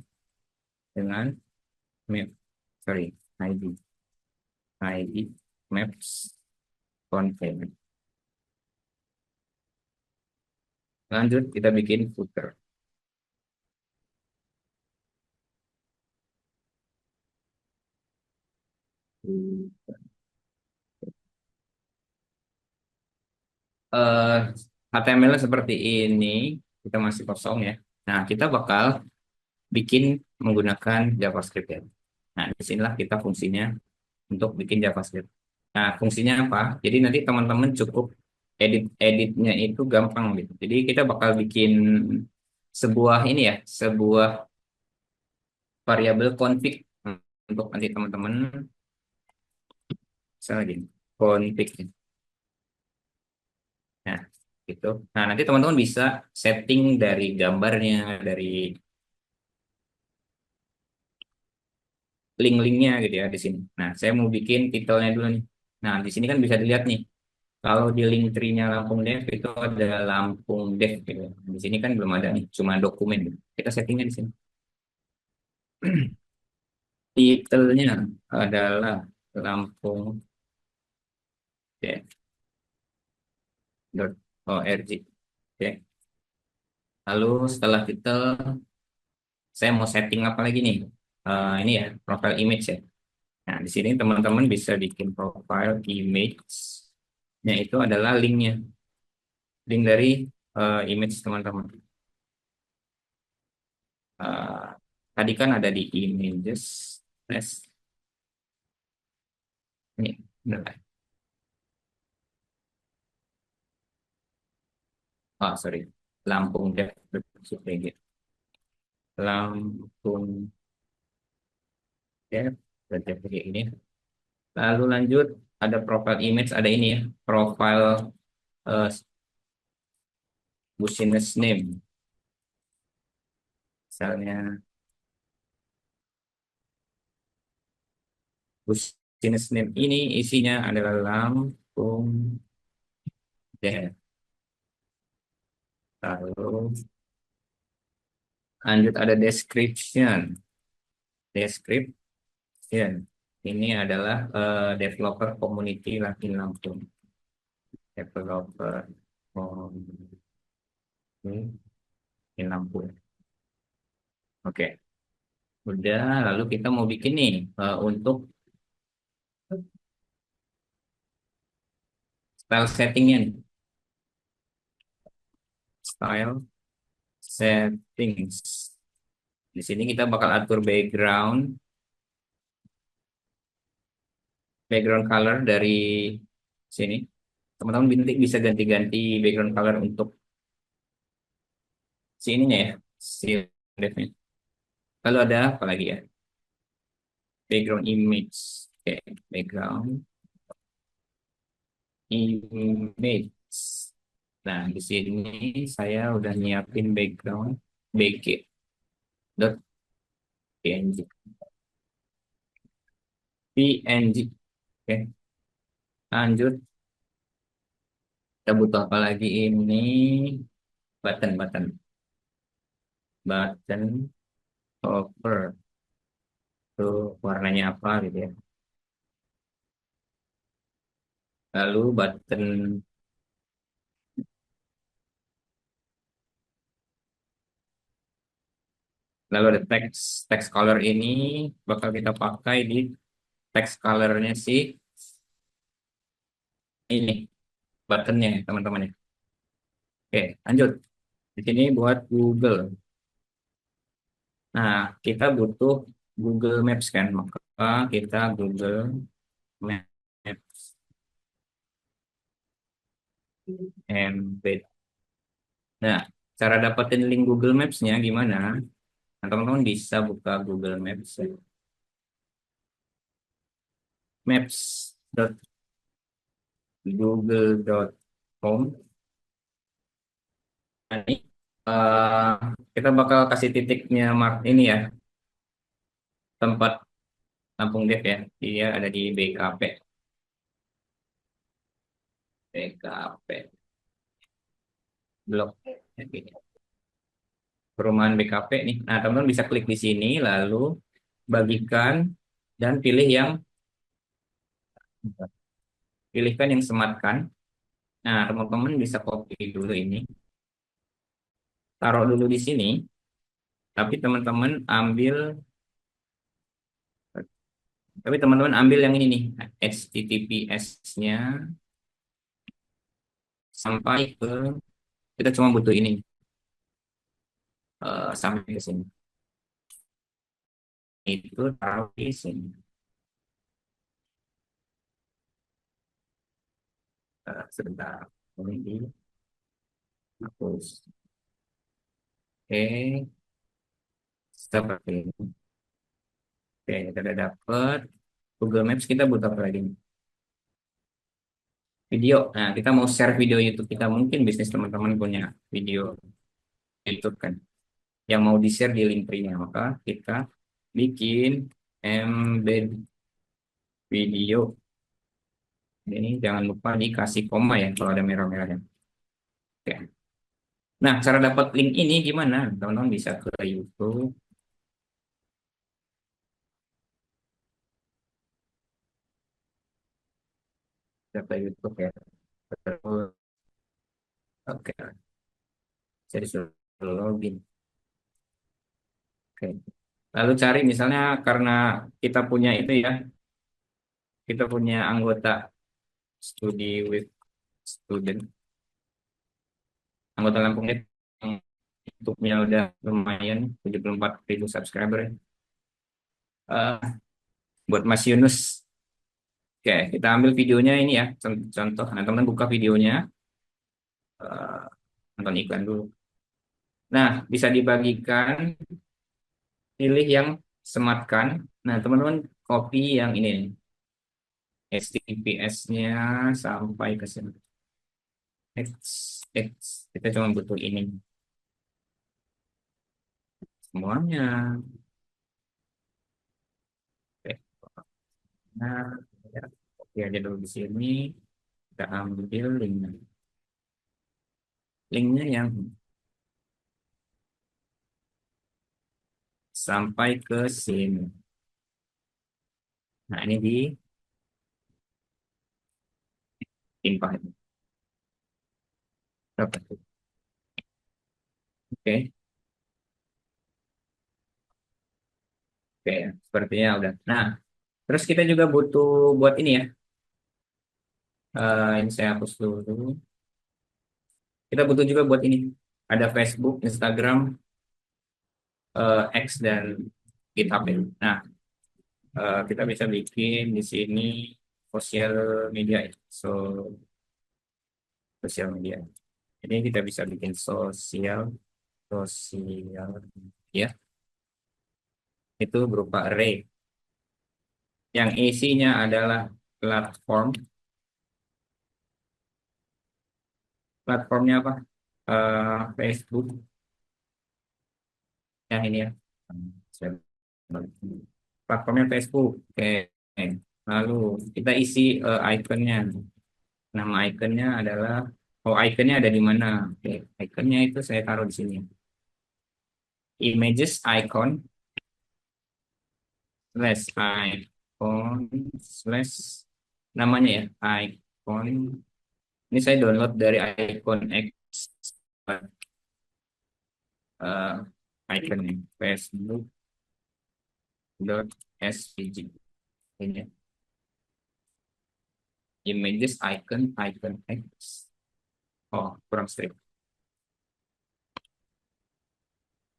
dengan map. Sorry, ID. ID Maps container. Lanjut kita bikin footer. eh HTML seperti ini, kita masih kosong ya. Nah, kita bakal bikin menggunakan JavaScript ya. Nah, disinilah kita fungsinya untuk bikin JavaScript. Nah, fungsinya apa? Jadi nanti teman-teman cukup edit-editnya itu gampang gitu. Jadi kita bakal bikin sebuah ini ya, sebuah variabel config untuk nanti teman-teman misalnya gini, config. Nah, gitu. Nah, nanti teman-teman bisa setting dari gambarnya, dari link-linknya gitu ya di sini. Nah, saya mau bikin titelnya dulu nih. Nah, di sini kan bisa dilihat nih. Kalau di link tree-nya Lampung Dev itu ada Lampung Dev gitu. Di sini kan belum ada nih, cuma dokumen gitu. Kita settingnya di sini. Titelnya adalah Lampung Dev.org. Oke. Lalu setelah titel, saya mau setting apa lagi nih? Ini ya, profile image ya. Nah, di sini teman-teman bisa bikin profile image-nya itu adalah linknya, link dari image teman-teman. Eh, Tadi kan ada di images, test ini, benar. Oh, sorry, Lampung Dev PG. Lampung Dev PG ini. Lalu lanjut, ada profile image, ada ini ya, profile uh, business name. Misalnya business name ini isinya adalah Lampung Dev. Lalu lanjut ada description. Description. Ini adalah developer community Latin Lampung. Developer community Lampung. Oke, udah. Lalu kita mau bikin nih untuk style settingnya nih. Style settings. Di sini kita bakal atur background color dari sini. Teman-teman bisa ganti-ganti background color untuk si ininya ya, si devnya. Lalu ada apa lagi ya? Background image. Oke, background image. Nah, di sini saya udah nyiapin background bg.png. PNG. Oke, lanjut. Kita butuh apa lagi ini? Button cover. Tuh warnanya apa gitu ya. Lalu button, lalu ada text color ini bakal kita pakai di text colornya si ini buttonnya ya, teman-teman ya. Oke, lanjut. Di sini buat Google. Nah, kita butuh Google Maps kan, maka kita Google Maps embed. Nah, cara dapetin link Google Maps-nya gimana? Nah, teman-teman bisa buka Google Maps, maps.google.com. Nah, ini eh, kita bakal kasih titiknya mark ini ya, tempat Lampung Dev ya. Dia ada di BKP Blok. Ya, gini. Perumahan BKP nih. Nah, teman-teman bisa klik di sini, lalu bagikan dan pilihkan yang sematkan. Nah, teman-teman bisa copy dulu ini, taruh dulu di sini. Tapi teman-teman ambil, yang ini nih, HTTPS-nya sampai ke, kita cuma butuh ini, sampai ke sini. Itu taruh di sini. Sebentar, ini dihapus. Oke, seperti ini. Oke, kita udah dapet Google Maps. Kita butuh apa lagi? Video. Nah, kita mau share video YouTube kita. Mungkin bisnis teman-teman punya video YouTube kan, yang mau di-share di link tree-nya. Maka kita bikin embed video Ini jangan lupa dikasih koma ya kalau ada merah-merahnya. Oke. Nah, cara dapat link ini gimana? Teman-teman bisa ke YouTube. Bisa ke YouTube ya. Terus, oke, jadi suruh login. Oke. Lalu cari misalnya karena kita punya itu ya, kita punya anggota studi with student, anggota Lampung Net yang YouTube-nya udah lumayan 74.000 subscriber ya. Buat Mas Yunus. Oke, kita ambil videonya ini ya, contoh. Nah, teman-teman buka videonya, eh, nonton iklan dulu. Nah, bisa dibagikan, pilih yang sematkan. Nah, teman-teman copy yang ini, HTTPS-nya sampai ke sini. X, kita cuma butuh ini semuanya. Oke, nah, ya, oke aja dulu di sini. Kita ambil linknya. Linknya yang sampai ke sini. Nah, ini ditimpah. Berapa tuh? Oke, oke, sepertinya udah. Nah, terus kita juga butuh buat ini ya. Ini saya hapus dulu. Kita butuh juga buat ini. Ada Facebook, Instagram, X dan GitHub ya. Nah, kita bisa bikin di sini sosial media ya. Sosial media. Ini kita bisa bikin sosial ya. Itu berupa array. Yang isinya adalah platform. Platformnya apa? Facebook. Yang ini ya. Saya- Platformnya Facebook. Oke. Lalu kita isi ikonnya. Nama ikonnya adalah, oh ikonnya ada di mana? Oke, ikonnya itu saya taruh di sini. Images icon slash icon slash namanya ya icon. Ini saya download dari icon X uh, icon nih, facebook.svg ini images icon X. Oh, kurang strip.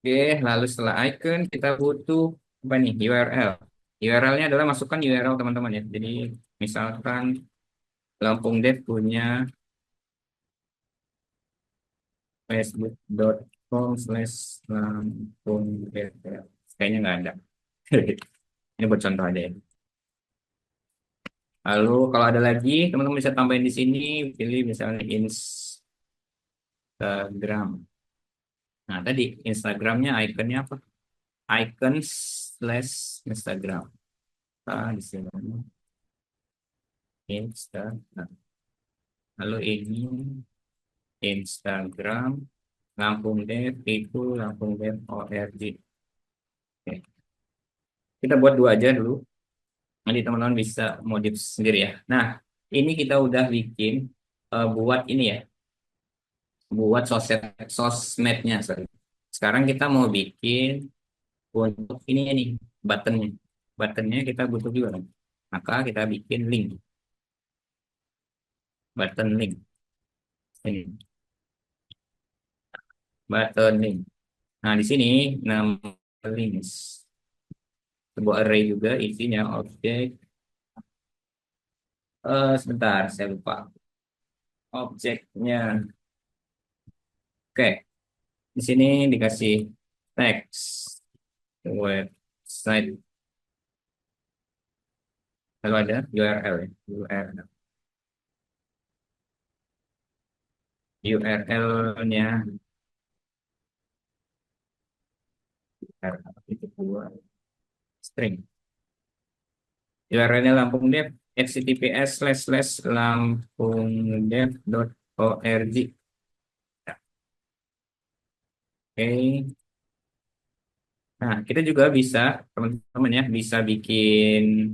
Oke, lalu setelah icon kita butuh apa nih? URL. URL-nya adalah masukkan URL teman-teman ya. Jadi misalkan Lampung Dev punya facebook.com/Lampung Dev. Kayaknya nggak ada. Ini buat contoh aja ya. Lalu kalau ada lagi, teman-teman bisa tambahin di sini, pilih misalnya Instagram. Nah, tadi Instagramnya ikonnya apa? Icon slash Instagram. Di sini Instagram. Lalu ini Instagram Lampung Dev itu Lampung Dev ORG. Oke. Kita buat dua aja dulu. Nanti teman-teman bisa modif sendiri ya. Nah, ini kita udah bikin buat ini ya, buat sosmednya. Sorry. Sekarang kita mau bikin untuk ini nih buttonnya. Buttonnya kita butuh juga kan. Maka kita bikin link, button link ini, button link. Nah, di sini nama links sebuah array juga isinya objek. Sebentar, saya lupa objeknya. Oke, di sini dikasih teks website. Lalu ada URL ya, URL. URL-nya itu buat string. URL-nya Lampung Dev, https://lampungdev.org. Oke. Nah, kita juga bisa, teman-teman ya, bisa bikin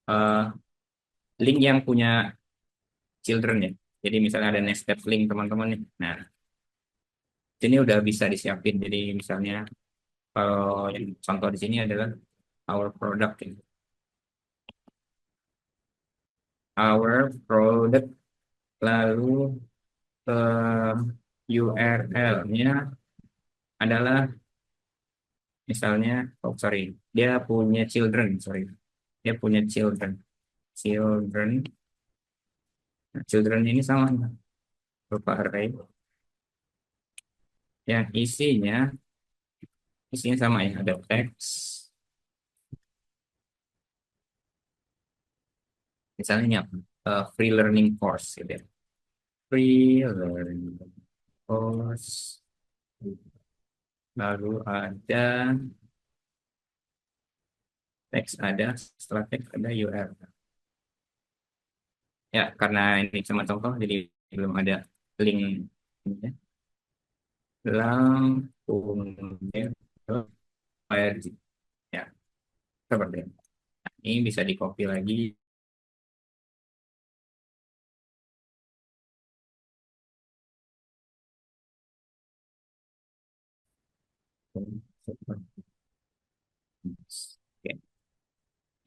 eh, link yang punya children ya. Jadi misalnya ada nested link teman-teman nih. Nah, ini udah bisa disiapin. Jadi misalnya kalau yang contoh di sini adalah our product, gitu. Our product, lalu URL-nya adalah misalnya, oh sorry, dia punya children, sorry, dia punya children. Nah, children ini sama berupa array yang isinya sama ya, ada teks, misalnya ini apa? Free learning course gitu ya. Free learning course, lalu ada teks, ada setelah teks ada URL. Ya, karena ini cuma contoh, jadi belum ada link ini ya. Lampung.org. Ya, seperti itu. Nah, ini bisa di copy lagi. Oke.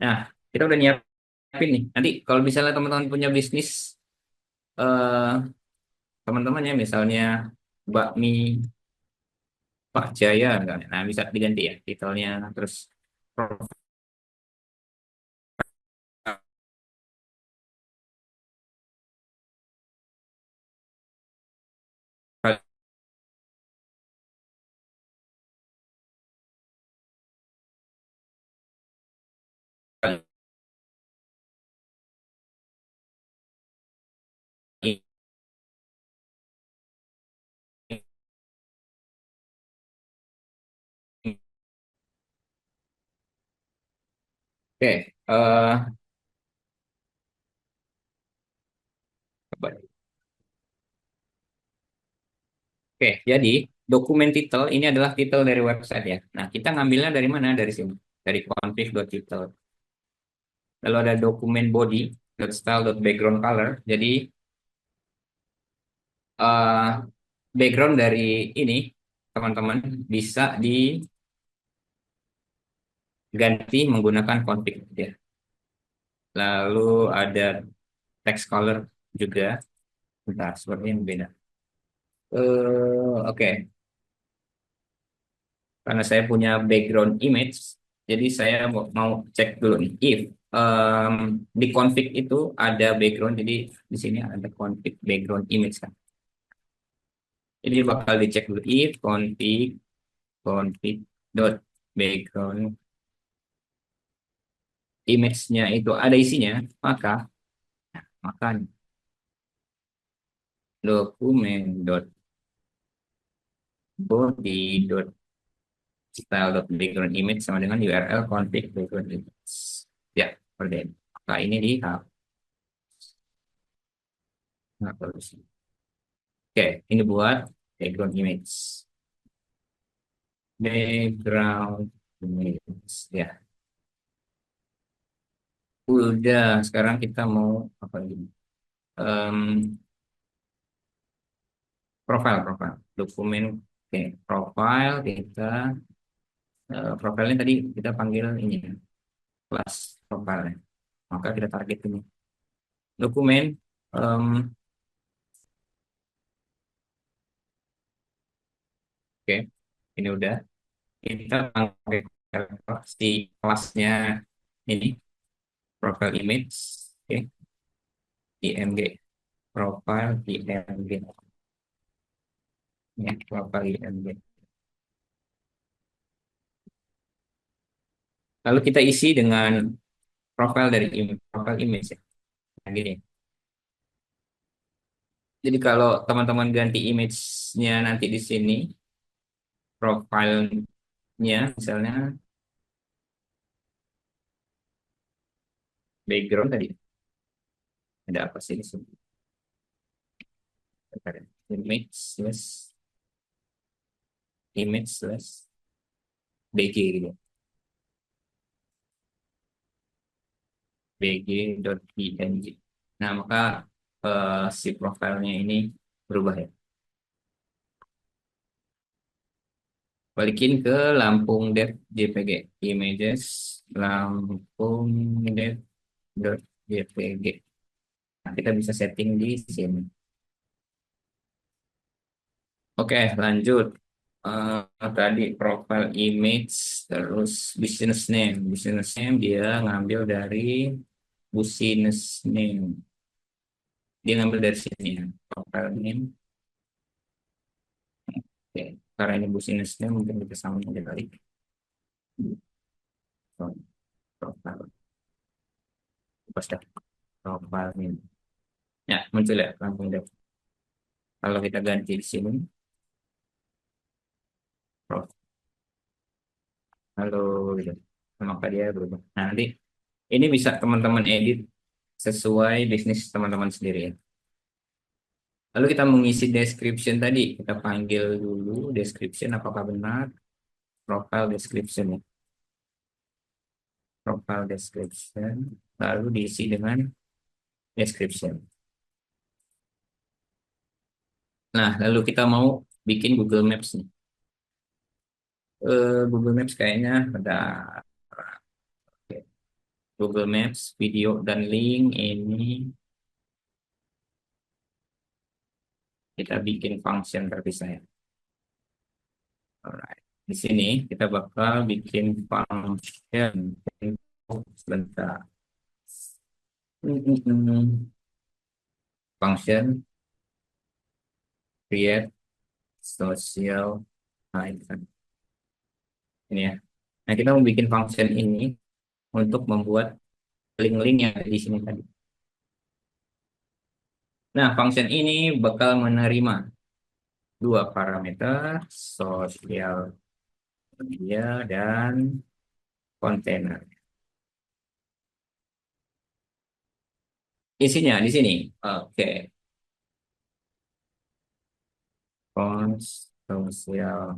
Nah, kita udah nyiapin nih. Nanti kalau misalnya teman-teman punya bisnis, eh, teman-teman ya, misalnya bakmi Pak Jaya, misalnya. Nah, bisa diganti ya titelnya, terus profilnya. Oke, coba. Oke, jadi dokumen titel ini adalah titel dari website ya. Nah, kita ngambilnya dari mana? Dari sini, dari config.title. Lalu ada dokumen body, .style.background color. Jadi eh, background dari ini, teman-teman, bisa diganti menggunakan config ya. Lalu ada text color juga. Bentar, sepertinya beda. Oke. Karena saya punya background image, jadi saya mau cek dulu nih if em, di config itu ada background, jadi di sini ada config background image kan. Jadi bakal dicek dulu if config dot background image-nya itu ada isinya, maka maka dokumen dot body dot style dot background image sama dengan URL config background image. Ya, seperti ini. Nah, ini dihapus. Oke, ini buat background image. Background image. Ya, udah. Sekarang kita mau apa lagi? Em, profile. Dokumen. Oke, profile kita. Profilnya tadi kita panggil ini ya, kelas profile. Maka kita target ini. Dokumen. em, oke, ini udah. Kita pakai si kelasnya ini. Profile image. Oke, img. Profile img. Ya, profile img. Lalu kita isi dengan profile dari profile image ya. Nah, gini. Jadi kalau teman-teman ganti image-nya nanti di sini, profile-nya misalnya background tadi. Ada apa sih di sini? Bentar ya. Image slash bg gitu. bg.png. Nah, maka si profilnya ini berubah ya. Balikin ke Lampung Dev JPG. Images Lampung Dev JPG. Nah, kita bisa setting di sini. Oke, lanjut. Tadi profile image, terus business name. Business name dia ngambil dari business name. Dia ngambil dari sini ya. Profile name. Oke, karena ini business name mungkin kita samain aja kali. Profile. Pas dah. Profile name. Ya, muncul ya langsung deh. Kalau kita ganti di sini, prof, halo gitu. Maka dia berubah. Nah, nanti ini bisa teman-teman edit sesuai bisnis teman-teman sendiri ya. Lalu kita mengisi description tadi. Kita panggil dulu description apakah benar. Profile description ya. Profile description. Lalu diisi dengan description. Nah, lalu kita mau bikin Google Maps nih. Google Maps kayaknya ada Google Maps, video dan link ini kita bikin function terpisah ya. Alright. Di sini kita bakal bikin function. Sebentar. Function create social icon. Ini ya. Nah, kita mau bikin function ini untuk membuat link-link yang ada di sini tadi. Nah, function ini bakal menerima dua parameter, social media dan kontainer. Isinya di sini. Oke. Social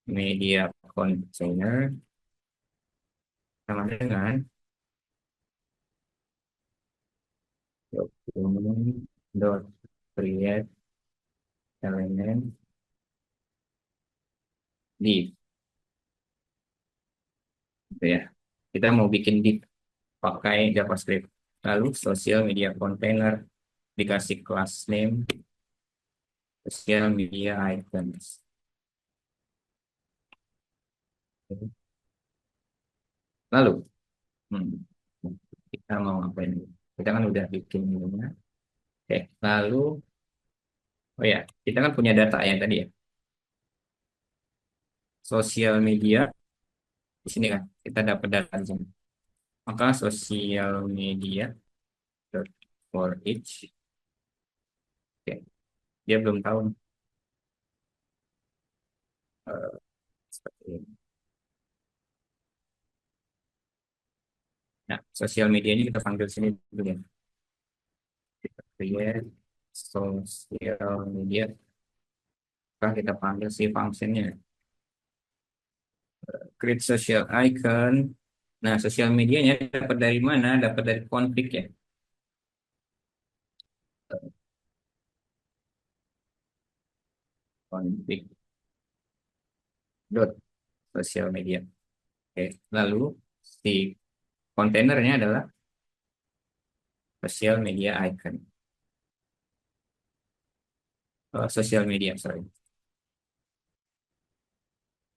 media container sama dengan document dot create element div gitu ya. Kita mau bikin div pakai JavaScript. Lalu social media container dikasih class name social media icons. Lalu hmm, kita mau ngapain? Kita kan udah bikin ininya. Oke, lalu oh ya, kita kan punya data yang tadi ya. Sosial media di sini kan kita dapat data di sini. Maka sosial media dot for each. Oke, dia belum tahu seperti ini. Nah, sosial medianya kita panggil sini dulu ya. Kita create sosial media. Maka kita panggil si fungsinya. Create social icon. Nah, sosial medianya dapat dari mana? Dapat dari config ya. Config dot sosial media. Oke, lalu si kontainernya adalah sosial media icon. Sosial media, sorry.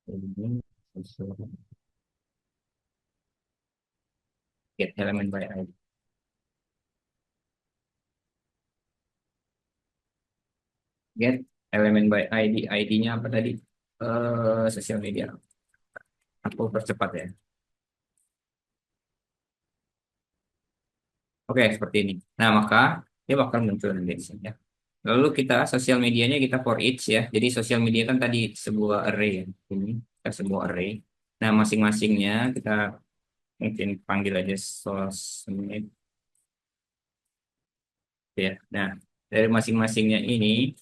Ini get element by ID. Get element by ID. ID-nya apa tadi? Sosial media. Aku percepat ya. Oke, seperti ini. Nah, maka dia bakal muncul nanti di sini ya. Lalu kita sosial medianya kita for each ya. Jadi sosial media kan tadi sebuah array ya. Ini kita sebuah array. Nah, masing-masingnya kita mungkin panggil aja sosmed ya. Nah, dari masing-masingnya ini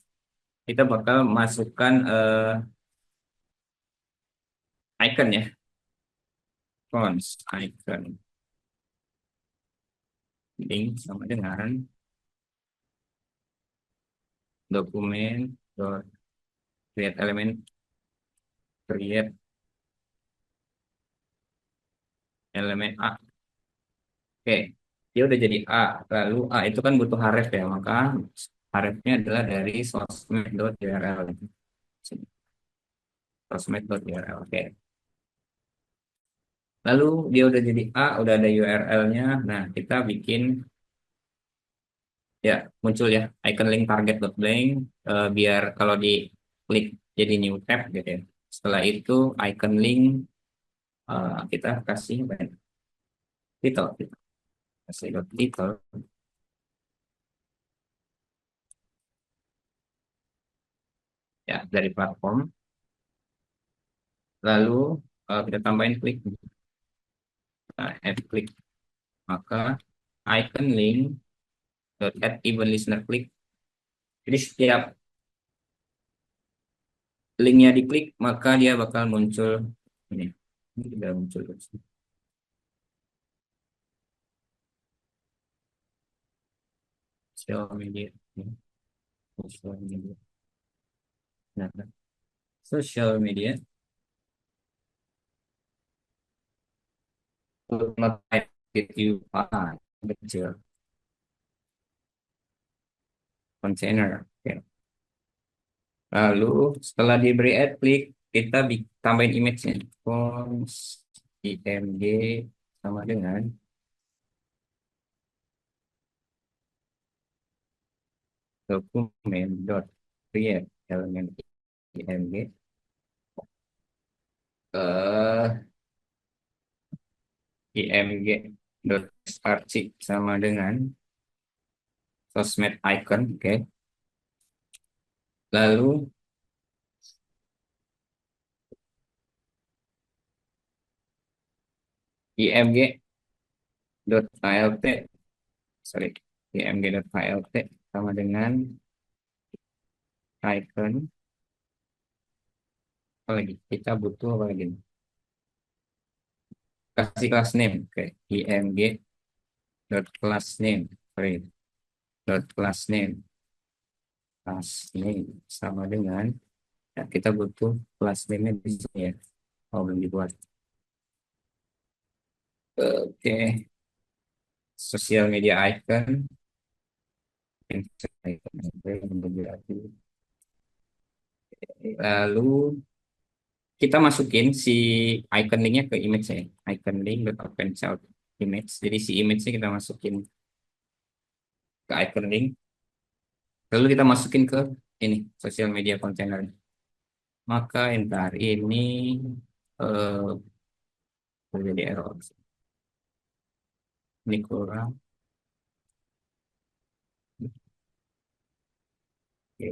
kita bakal masukkan icon ya, fonts icon link sama dengan dokumen dot create element create elemen A. Oke, dia udah jadi A. Lalu A itu kan butuh href ya, maka hrefnya adalah dari sosmed.url. Sosmed.url. Oke. Lalu dia udah jadi A, udah ada URL-nya. Nah, kita bikin ya muncul ya icon link target.blank biar kalau di klik jadi new tab gitu ya. Setelah itu icon link kita kasih apa ya? Title, kasih title ya dari platform. Lalu kita tambahin klik, nah, add klik, maka icon link add event listener klik. Jadi setiap linknya diklik maka dia bakal muncul ini. Ini sudah muncul. Social media. Social media. Nah, social media will not get you kecil container. Oke. Lalu setelah diberi add klik kita tambahin image-nya. Fonts img sama dengan dokumen dot create element img eh img dot archie sama dengan sosmed icon. Oke. Lalu img dot alt, sorry, img dot alt sama dengan icon. Apa lagi? Kita butuh apa lagi? Kasih class name. Oke. img dot class name. Sorry. Dot class name. Class name sama dengan ya, kita butuh class name di sini ya. Oh, belum dibuat. Oke. Social media icon. Lalu kita masukin si icon linknya ke image ya. Icon link dot open child image. Jadi si image-nya kita masukin ke icon link. Lalu kita masukin ke ini social media container. Maka entar ini terjadi error. Ini kurang. Oke.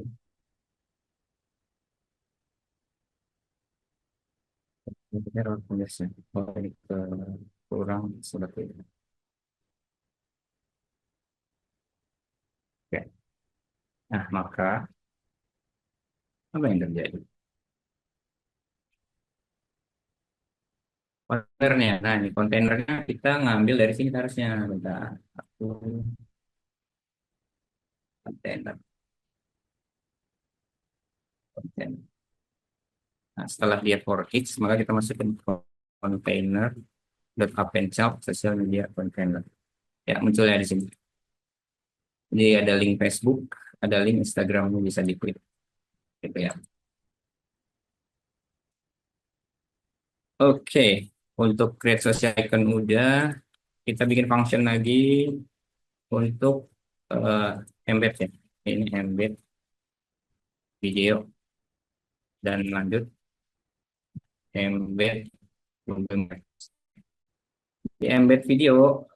Ini error conversion. Oh, ini kurang seperti ini. Oke. Nah, maka apa yang terjadi? Kontainernya. Nah, ini kontainernya kita ngambil dari sini harusnya. Bentar. Aku kontainer. Kontainer. Nah, setelah dia for each, maka kita masukkan container dot append child social media container. Ya, munculnya di sini. Jadi ada link Facebook, ada link Instagram bisa diklik. Gitu ya. Oke, untuk create social icon udah, kita bikin function lagi untuk embed ya. Ini embed video dan lanjut embed Google Maps. Di embed video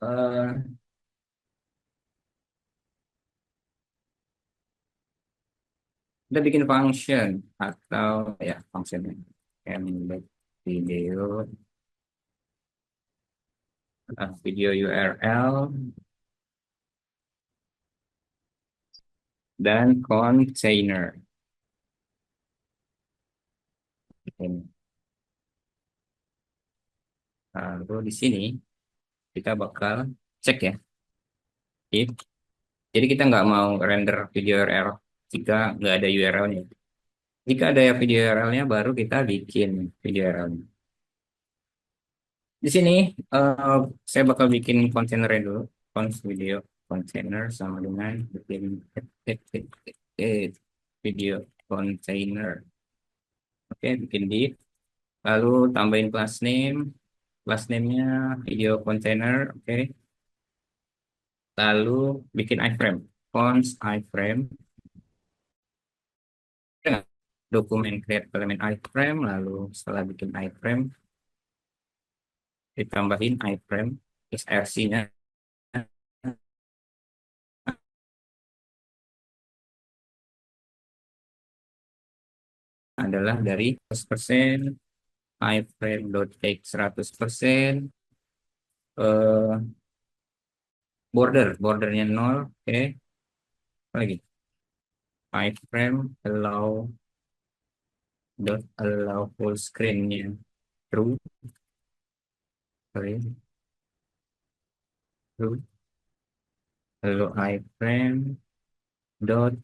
kita bikin function atau ya function embed video video URL dan container. Ini. Lalu di sini kita bakal cek ya. If. Jadi kita nggak mau render video URL jika nggak ada URL-nya. Jika ada video URL-nya, baru kita bikin video URL-nya. Di sini saya bakal bikin kontainernya dulu. Cons video container sama dengan bikin video container. Oke, bikin div. Lalu tambahin class name. Class name-nya video container. Oke. Lalu bikin iframe. Cons iframe. Dokumen create element iframe. Lalu setelah bikin iframe, ditambahin iframe. XRC-nya adalah dari 100%, iframe.take 100%, bordernya 0, oke. Apa lagi? Iframe allow full screen-nya true, sorry, true. Lalu iframe dot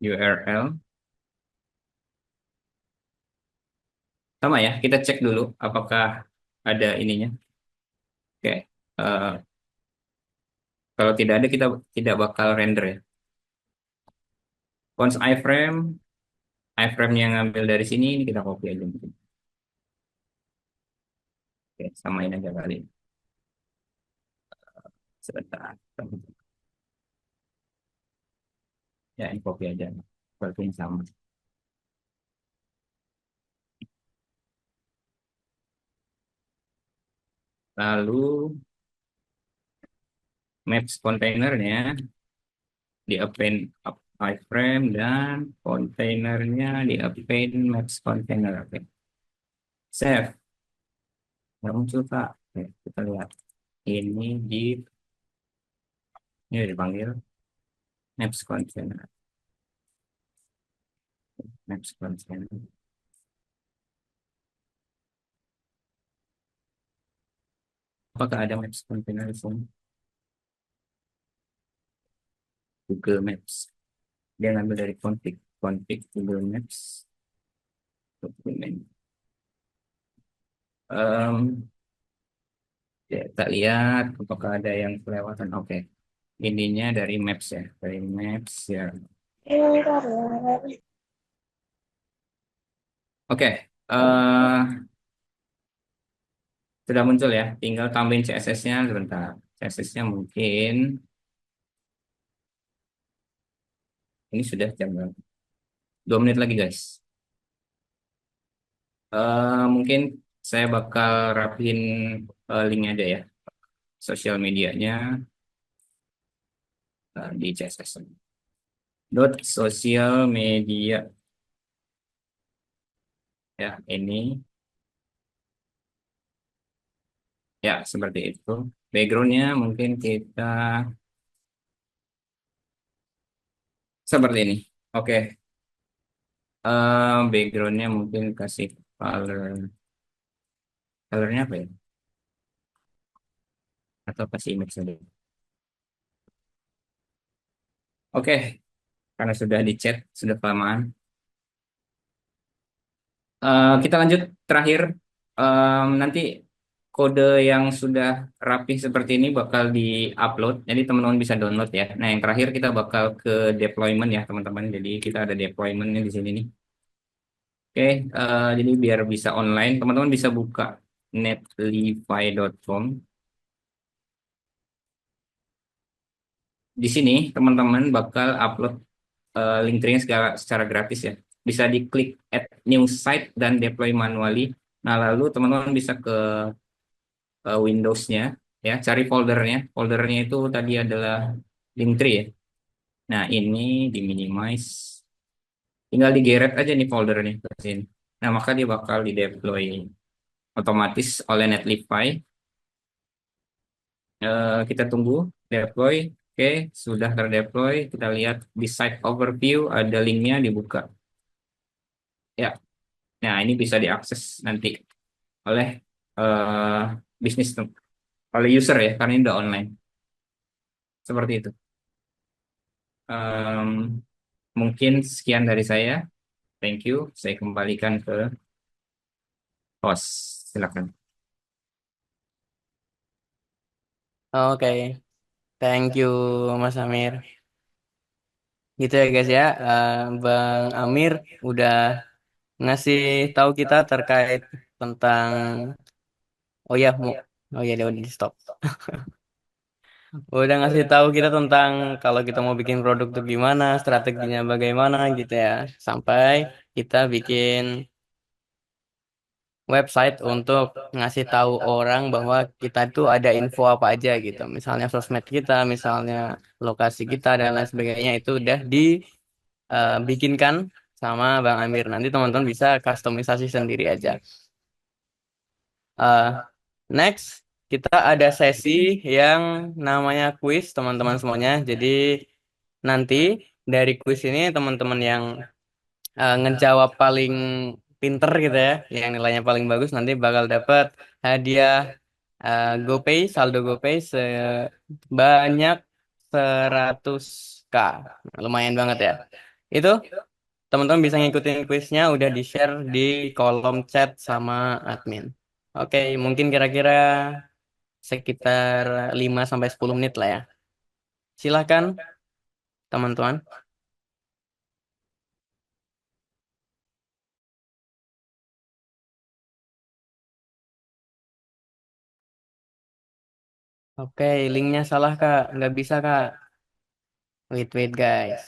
URL. Sama ya, kita cek dulu apakah ada ininya. Oke. Kalau tidak ada, kita tidak bakal render ya. Cons iframe yang ngambil dari sini, ini kita copy aja mungkin. Oke, samain aja kali. Sebentar. Ya, ini copy aja. Seperti yang sama. Lalu maps kontainernya di append iframe dan kontainernya di append maps container. Oke. Save. Nggak muncul, Kak. Oke, kita lihat. Ini dipanggil maps container. Maps container. Apakah ada maps container di sini? Google Maps. Dia ngambil dari config Google Maps. Dokumen. Ya, kita lihat apakah ada yang kelewatan. Oke. Ininya dari Maps ya. Dari Maps ya. Oke. Sudah muncul ya. Tinggal tambahin CSS-nya sebentar. CSS-nya mungkin. Ini sudah jam berapa? 2 menit lagi, guys. Mungkin saya bakal rapiin linknya aja ya. Sosial medianya di CSS. Dot sosial media. Ya, ini. Ya, seperti itu. Backgroundnya mungkin kita seperti ini. Oke. Backgroundnya mungkin kasih colornya apa ya? Atau kasih image saja. Oke, karena sudah di chat, sudah kelamaan. Kita lanjut terakhir. Nanti kode yang sudah rapi seperti ini bakal di-upload. Jadi teman-teman bisa download ya. Nah, yang terakhir kita bakal ke deployment ya, teman-teman. Jadi kita ada deploymentnya di sini nih. Oke, jadi biar bisa online, teman-teman bisa buka netlify.com. di sini teman-teman bakal upload link tree secara gratis ya. Bisa diklik add new site dan deploy manually. Nah, lalu teman-teman bisa ke Windows-nya ya, cari foldernya. Foldernya itu tadi adalah link tree ya. Nah, ini di minimize. Tinggal digeret aja nih foldernya ke sini. Nah, maka dia bakal di deploy otomatis oleh Netlify. Kita tunggu deploy. Oke, sudah terdeploy. Kita lihat di site overview ada linknya dibuka. Ya, nah ini bisa diakses nanti oleh eh, bisnis oleh user ya, karena ini udah online. Seperti itu. Em, Mungkin sekian dari saya. Thank you. Saya kembalikan ke host. Silakan. Oke, thank you Mas Amir. Gitu ya guys ya, Bang Amir udah ngasih tahu kita terkait tentang, oh ya, oh ya udah di stop. Udah ngasih tahu kita tentang kalau kita mau bikin produk tuh gimana, strateginya bagaimana gitu ya. Sampai kita bikin website untuk ngasih tahu orang bahwa kita tuh ada info apa aja gitu. Misalnya sosmed kita, misalnya lokasi kita dan lain sebagainya itu udah dibikinkan sama Bang Amir. Nanti teman-teman bisa customisasi sendiri aja. Eh, Next, kita ada sesi yang namanya quiz teman-teman semuanya. Jadi nanti dari quiz ini teman-teman yang ngejawab paling pinter gitu ya, yang nilainya paling bagus nanti bakal dapat hadiah GoPay, saldo GoPay sebanyak 100K. Lumayan banget ya. Itu teman-teman bisa ngikutin quiznya udah di-share di kolom chat sama admin. Oke, mungkin kira-kira sekitar 5 sampai 10 menit lah ya. Silahkan teman-teman. Oke, linknya salah Kak. Nggak bisa Kak. Wait guys.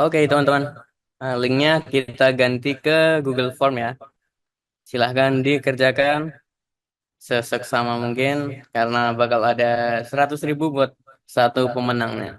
Oke teman-teman. Linknya kita ganti ke Google Form ya. Silahkan dikerjakan seseksama mungkin karena bakal ada 100.000 buat satu pemenangnya.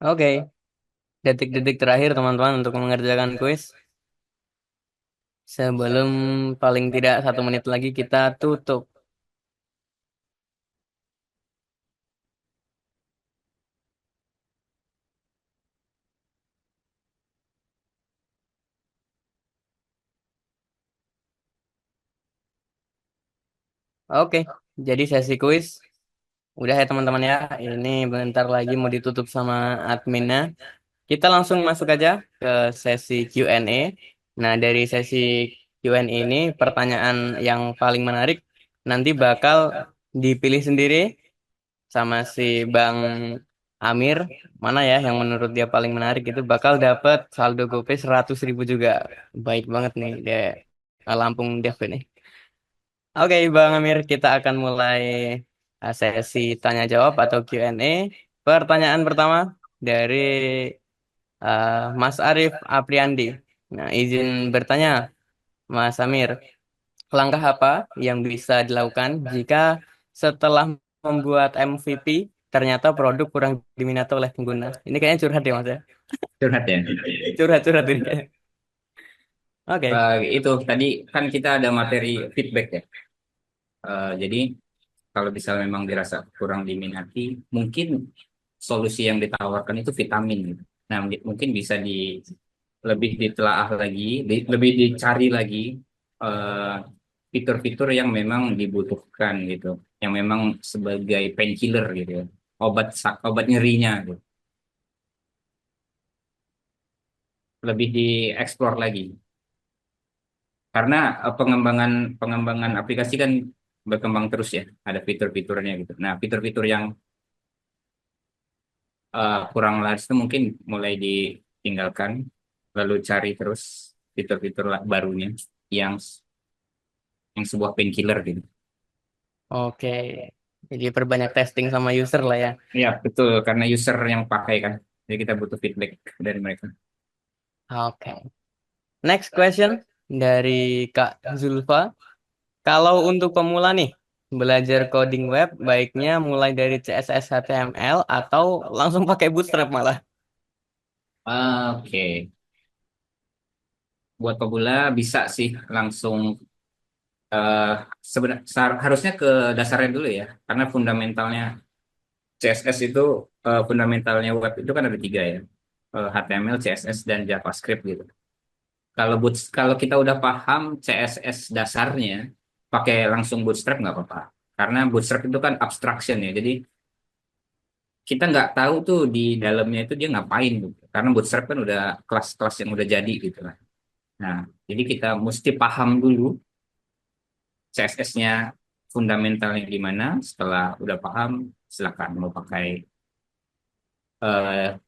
Oke, detik-detik terakhir teman-teman untuk mengerjakan kuis. Sebelum paling tidak 1 menit lagi kita tutup. Oke, jadi sesi kuis udah ya teman-teman ya. Ini bentar lagi mau ditutup sama adminnya. Kita langsung masuk aja ke sesi Q&A. Nah, dari sesi Q&A ini pertanyaan yang paling menarik nanti bakal dipilih sendiri sama si Bang Amir. Mana ya yang menurut dia paling menarik itu bakal dapat saldo GoPay 100.000 juga. Baik banget nih dia Lampung Dev ini. Oke, Bang Amir, kita akan mulai sesi tanya jawab atau Q&A. Pertanyaan pertama dari Mas Arif Apriandi. Nah, izin bertanya, Mas Amir, langkah apa yang bisa dilakukan jika setelah membuat MVP ternyata produk kurang diminati oleh pengguna? Ini kayaknya curhat ya, Mas ya? Curhat ya. Curhat-curhat ini kayaknya. Oke. Itu tadi kan kita ada materi feedback ya. Jadi kalau misalnya memang dirasa kurang diminati, mungkin solusi yang ditawarkan itu vitamin gitu. Nah, mungkin bisa lebih ditelaah lagi, lebih dicari lagi eh, fitur-fitur yang memang dibutuhkan gitu, yang memang sebagai painkiller gitu ya, obat nyerinya gitu. Lebih dieksplor lagi. Karena pengembangan pengembangan aplikasi kan berkembang terus ya, ada fitur-fiturnya gitu. Nah, fitur-fitur yang kurang laris itu mungkin mulai ditinggalkan, lalu cari terus fitur-fitur barunya yang yang sebuah painkiller gitu. Oke. Jadi perbanyak testing sama user lah ya. Ya, betul, karena user yang pakai kan. Jadi kita butuh feedback dari mereka. Oke. Next question dari Kak Zulfa. Kalau untuk pemula nih, belajar coding web, baiknya mulai dari CSS HTML atau langsung pakai Bootstrap malah. Oke, buat pemula bisa sih langsung eh harusnya ke dasarnya dulu ya, karena fundamentalnya CSS itu fundamentalnya web itu kan ada tiga ya, HTML, CSS, dan JavaScript gitu. Kalau kita udah paham CSS dasarnya, pakai langsung Bootstrap nggak apa-apa. Karena Bootstrap itu kan abstraction ya, jadi kita nggak tahu tuh di dalamnya itu dia ngapain gitu. Karena Bootstrap kan udah kelas-kelas yang udah jadi gitu lah. Nah, jadi kita mesti paham dulu CSS-nya fundamentalnya gimana. Setelah udah paham, silakan mau pakai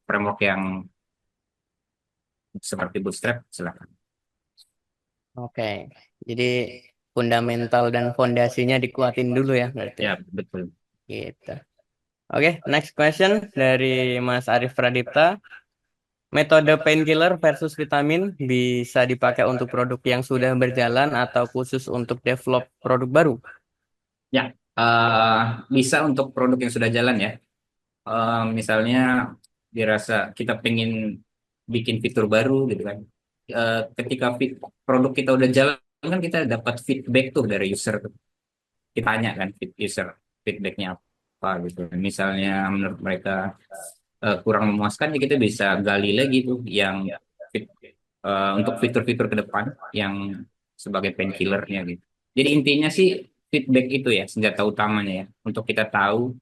framework yang seperti Bootstrap, silakan. Oke. Jadi fundamental dan fondasinya dikuatin dulu ya berarti. Ya, betul. Gitu. Oke, next question dari Mas Arif Pradipta. Metode painkiller versus vitamin bisa dipakai untuk produk yang sudah berjalan atau khusus untuk develop produk baru? Ya, eh, bisa untuk produk yang sudah jalan ya. Misalnya dirasa kita pengen bikin fitur baru gitu kan. Ketika produk kita udah jalan kan kita dapat feedback tuh dari user tuh. Kita tanya kan user feedbacknya apa gitu. Misalnya menurut mereka kurang memuaskan ya kita bisa gali lagi tuh yang fit- untuk fitur-fitur ke depan yang sebagai painkillernya gitu. Jadi intinya sih feedback itu ya senjata utamanya ya untuk kita tahu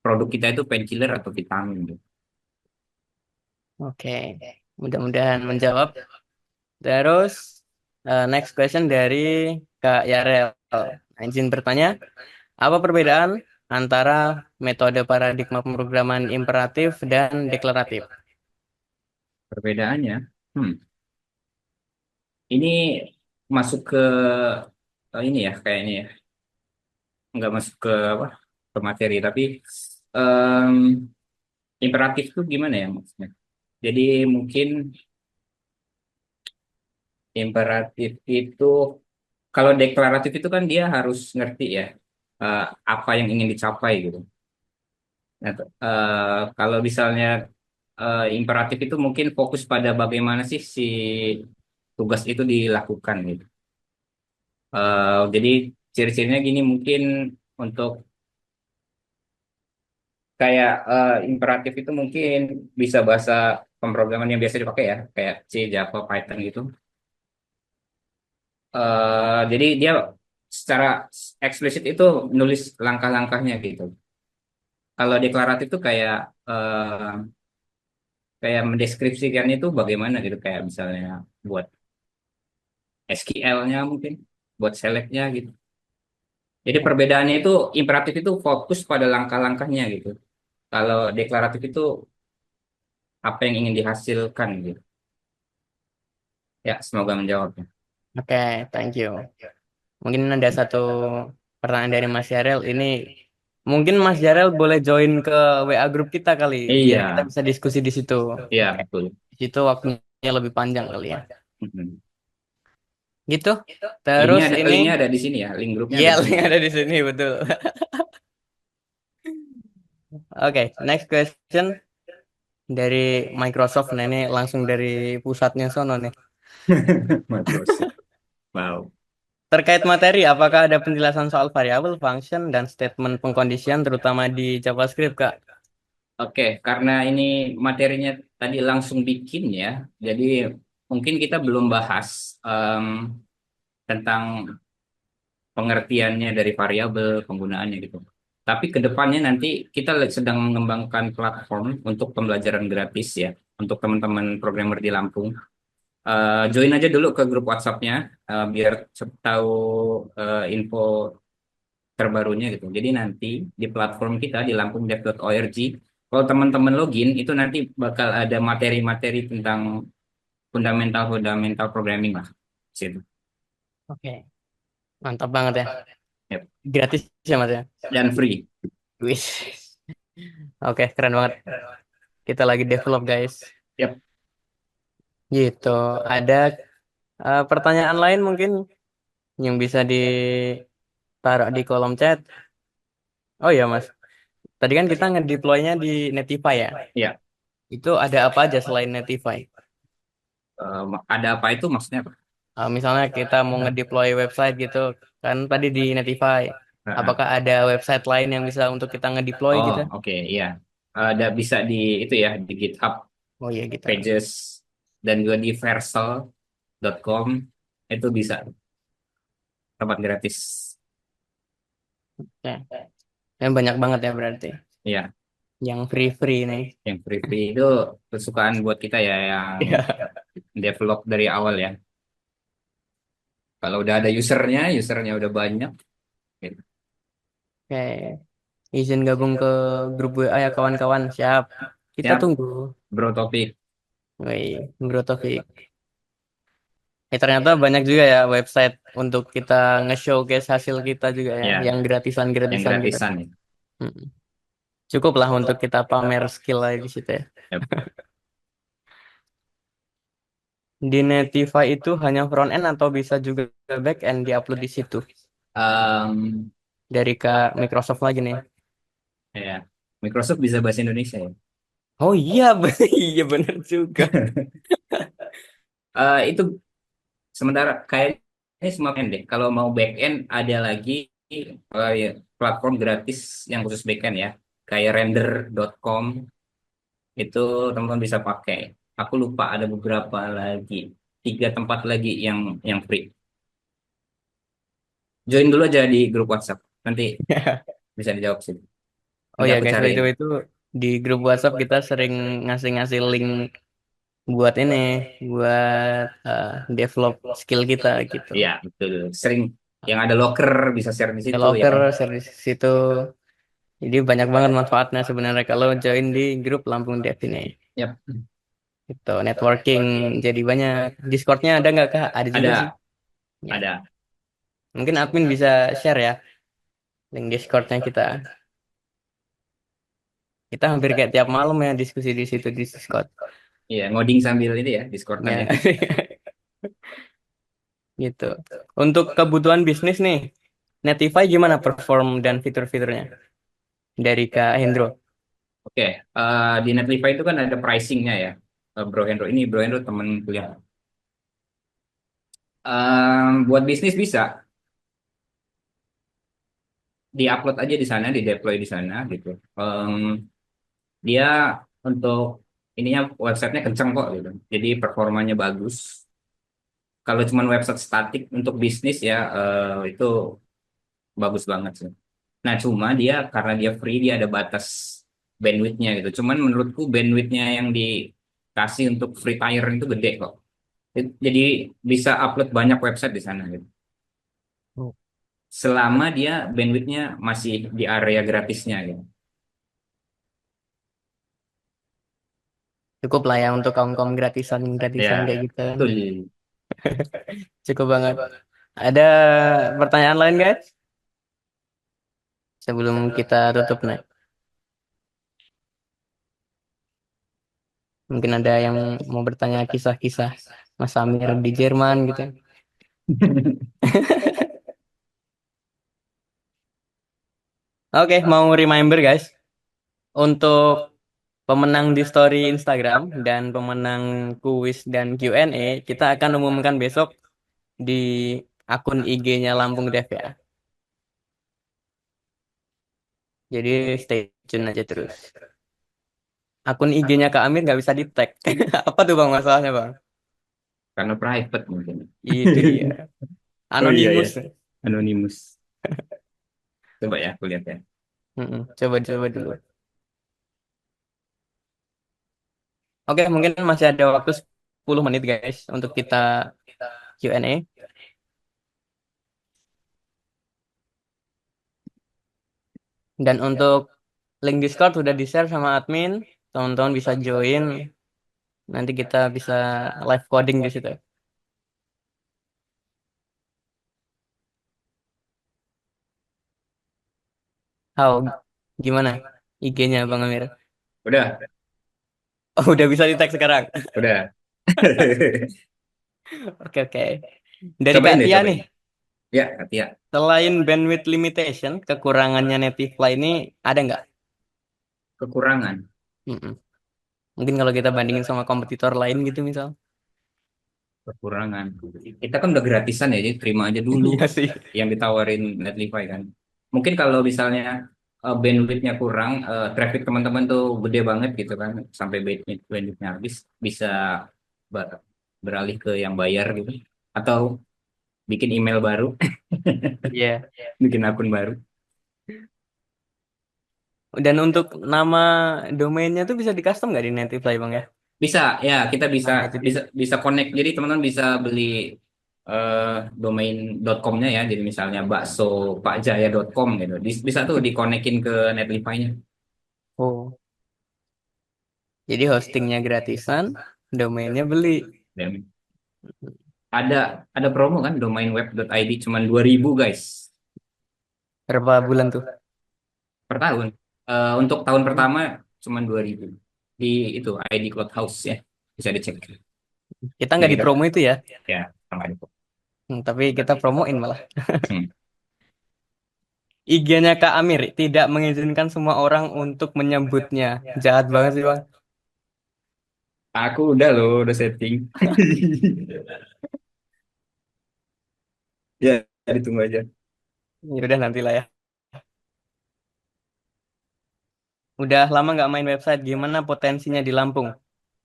produk kita itu painkiller atau vitamin gitu. Oke, mudah-mudahan menjawab. Terus next question dari Kak Yarel. Nah, izin bertanya, apa perbedaan antara metode paradigma pemrograman imperatif dan deklaratif? Perbedaannya, hmm, ini masuk ke ini ya kayaknya ya, nggak masuk ke apa ke materi, tapi em, imperatif itu gimana ya maksudnya? Jadi mungkin imperatif itu kalau deklaratif itu kan dia harus ngerti ya, apa yang ingin dicapai gitu. Nah, kalau misalnya imperatif itu mungkin fokus pada bagaimana sih si tugas itu dilakukan gitu. Jadi ciri-cirinya gini mungkin untuk kayak imperatif itu mungkin bisa bahasa pemrograman yang biasa dipakai ya, kayak C, Java, Python gitu. Jadi dia secara eksplisit itu nulis langkah-langkahnya gitu. Kalau deklaratif itu kayak mendeskripsikan itu bagaimana gitu, kayak misalnya buat SQL-nya mungkin, buat select-nya gitu. Jadi perbedaannya itu imperatif itu fokus pada langkah-langkahnya gitu. Kalau deklaratif itu apa yang ingin dihasilkan gitu. Ya, semoga menjawabnya. Oke, thank you. Mungkin ada satu pertanyaan dari Mas Yarel. Ini mungkin Mas Yarel boleh join ke WA grup kita kali, biar kita Iya, bisa diskusi di situ. iya Oke, betul. di situ waktunya lebih panjang kali ya. Mhm. Gitu. Terus ini, Linknya ada di sini ya, link grupnya ya ada di sini. link ada di sini betul. Oke, next question dari Microsoft. Nah ini langsung dari pusatnya sono nih. Microsoft. Wow. Terkait materi, apakah ada penjelasan soal variabel, function, dan statement pengkondisian terutama di JavaScript, Kak? Oke, karena ini materinya tadi langsung bikin ya, jadi mungkin kita belum bahas tentang pengertiannya dari variabel, penggunaannya gitu. Tapi ke depannya nanti kita sedang mengembangkan platform untuk pembelajaran gratis ya, untuk teman-teman programmer di Lampung. Join aja dulu ke grup WhatsApp-nya, biar tahu info terbarunya gitu. Jadi nanti di platform kita di lampungdev.org, kalau teman-teman login itu nanti bakal ada materi-materi tentang fundamental-fundamental programming lah. Situ. Oke, mantap banget ya. Yep. Gratis ya, Mas ya? Dan free. Wis. Oke, keren banget. Kita lagi develop, guys. Yep. Gitu. Ada pertanyaan lain mungkin yang bisa ditaruh di kolom chat. Oh iya, Mas. Tadi kan kita ngedeploy-nya di Netlify ya. Ya. Itu ada apa aja selain Netlify? Ada apa itu maksudnya apa? Misalnya kita mau ngedeploy website gitu, kan tadi di Netlify. Heeh. Apakah ada website lain yang bisa untuk kita ngedeploy Oh, gitu? oke, iya. Ada bisa di itu ya di GitHub Oh iya gitu. Pages dan juga di Vercel.com itu bisa tempat gratis. Ya, yang banyak banget ya berarti. Iya, Yang free-free nih. yang free-free itu kesukaan buat kita ya yang Iya. develop dari awal ya. Kalau udah ada usernya udah banyak. Gitu. Oke, izin gabung ke grup WA ya kawan-kawan. Siap. Kita Siap, tunggu. Bro Topik. Woi, Bro Taufik. Ternyata banyak juga ya website untuk kita nge-showcase hasil kita juga ya, Ya, yang yang gratisan-gratisan gitu. gratisan ya. Mm. Cukup lah untuk kita pamer skill aja di situ ya. Yap. Di Netlify itu hanya front end atau bisa juga back end diupload di situ. Em, Dari Kak Microsoft lagi nih. ya, Microsoft bisa bahasa Indonesia ya. Oh iya, iya bener juga. Itu sementara kayaknya semua pendek. Kalau mau back end ada lagi ya, platform gratis yang khusus back end ya. Kayak render.com itu teman-teman bisa pakai. Aku lupa ada beberapa lagi. 3 tempat lagi yang free. Join dulu aja di grup WhatsApp. Nanti bisa dijawab sih. Oh Nanti ya aku guys, by cariin. the way itu di grup WhatsApp kita sering ngasih-ngasih link buat ini, buat develop skill kita gitu. Iya, betul. Sering yang ada locker bisa share di Ada situ ya locker, kan. service situ. Jadi banyak banget manfaatnya sebenarnya kalau join di grup Lampung Dev ini. Yap. Itu networking jadi banyak. Discordnya ada nggak Kak? Ada juga sih. Ada, Ya. ada. Mungkin admin bisa share ya link Discordnya kita. Kita hampir kayak tiap malam ya diskusi di situ di Discord. Iya, ngoding sambil ini ya, Discordan Ya, ya. gitu. Untuk kebutuhan bisnis nih, Netlify gimana perform dan fitur-fiturnya dari Kak Hendro? Oke, di Netlify itu kan ada pricingnya ya. Bro Hendro ini Bro Hendro teman kuliah. Buat bisnis bisa diupload aja di sana, di deploy di sana gitu. Dia untuk ininya websitenya kenceng kok gitu. Jadi performanya bagus. Kalau cuma website statik untuk bisnis ya itu bagus banget sih. Nah cuma dia karena dia free dia ada batas bandwidthnya gitu. Cuman menurutku bandwidthnya yang dikasih untuk free tier itu gede kok. Jadi bisa upload banyak website di sana gitu. Oh. Selama dia bandwidthnya masih di area gratisnya gitu. Cukup lah ya untuk kaum-kaum gratisan-gratisan Ya, kayak gitu. betul. Cukup banget. Ada pertanyaan lain guys? Sebelum kita tutup nih. Mungkin ada yang mau bertanya kisah-kisah Mas Amir di Jerman gitu. Oke, mau reminder guys. Untuk pemenang di story Instagram dan pemenang kuis dan Q&A, kita akan umumkan besok di akun IG-nya Lampung Dev ya. Jadi stay tune aja terus. Akun IG-nya Kak Amir nggak bisa di-tag. Apa tuh Bang masalahnya Bang? Karena private mungkin. Itu dia. Oh iya ya, Anonimus. anonimus. Coba ya, aku lihat ya. Coba dulu. Oke, mungkin masih ada waktu 10 menit guys untuk kita Q&A. Dan untuk link Discord sudah di-share sama admin. Teman-teman bisa join. Nanti kita bisa live coding di situ. How? Gimana IG-nya Bang Amir? Udah, Oh, udah bisa di-tag sekarang. udah. Oke, oke. Dari Kak Cobain deh, Tia nih, cobain. Ya, Katia. selain bandwidth limitation, kekurangannya Netlify ini ada nggak? Kekurangan. Mm-mm. Mungkin kalau kita bandingin sama kompetitor lain gitu misal. Kekurangan. Kita kan udah gratisan ya, jadi terima aja dulu Iya sih. yang ditawarin Netlify kan. Mungkin kalau misalnya bandwidthnya kurang, traffic teman-teman tuh gede banget gitu kan, sampai bandwidthnya habis, bisa ber- beralih ke yang bayar gitu. Atau bikin email baru, Iya. bikin akun baru. Dan untuk nama domainnya tuh bisa di custom nggak di Netlify Bang ya? Bisa, ya kita bisa Nah, itu dia. bisa bisa connect. Jadi teman-teman bisa beli eh, domain .com-nya ya. Jadi misalnya bakso.pakjaya.com gitu. Bisa tuh dikonekin ke Netlify-nya. Oh, jadi hostingnya gratisan, domainnya beli. Dan ada promo kan domain web.id cuman 2.000 guys Berapa bulan tuh? per tahun. Untuk tahun pertama cuman 2.000 di itu ID Cloud House ya. Bisa dicek. Kita Nah, nggak di kita promo itu ya, ya sama itu. tapi kita promoin malah. Hmm. IG-nya Kak Amir tidak mengizinkan semua orang untuk menyebutnya. Jahat banget sih Bang. Aku udah loh, udah setting. Ya, ditunggu aja. Ya udah nantilah ya. Udah lama nggak main website, gimana potensinya di Lampung?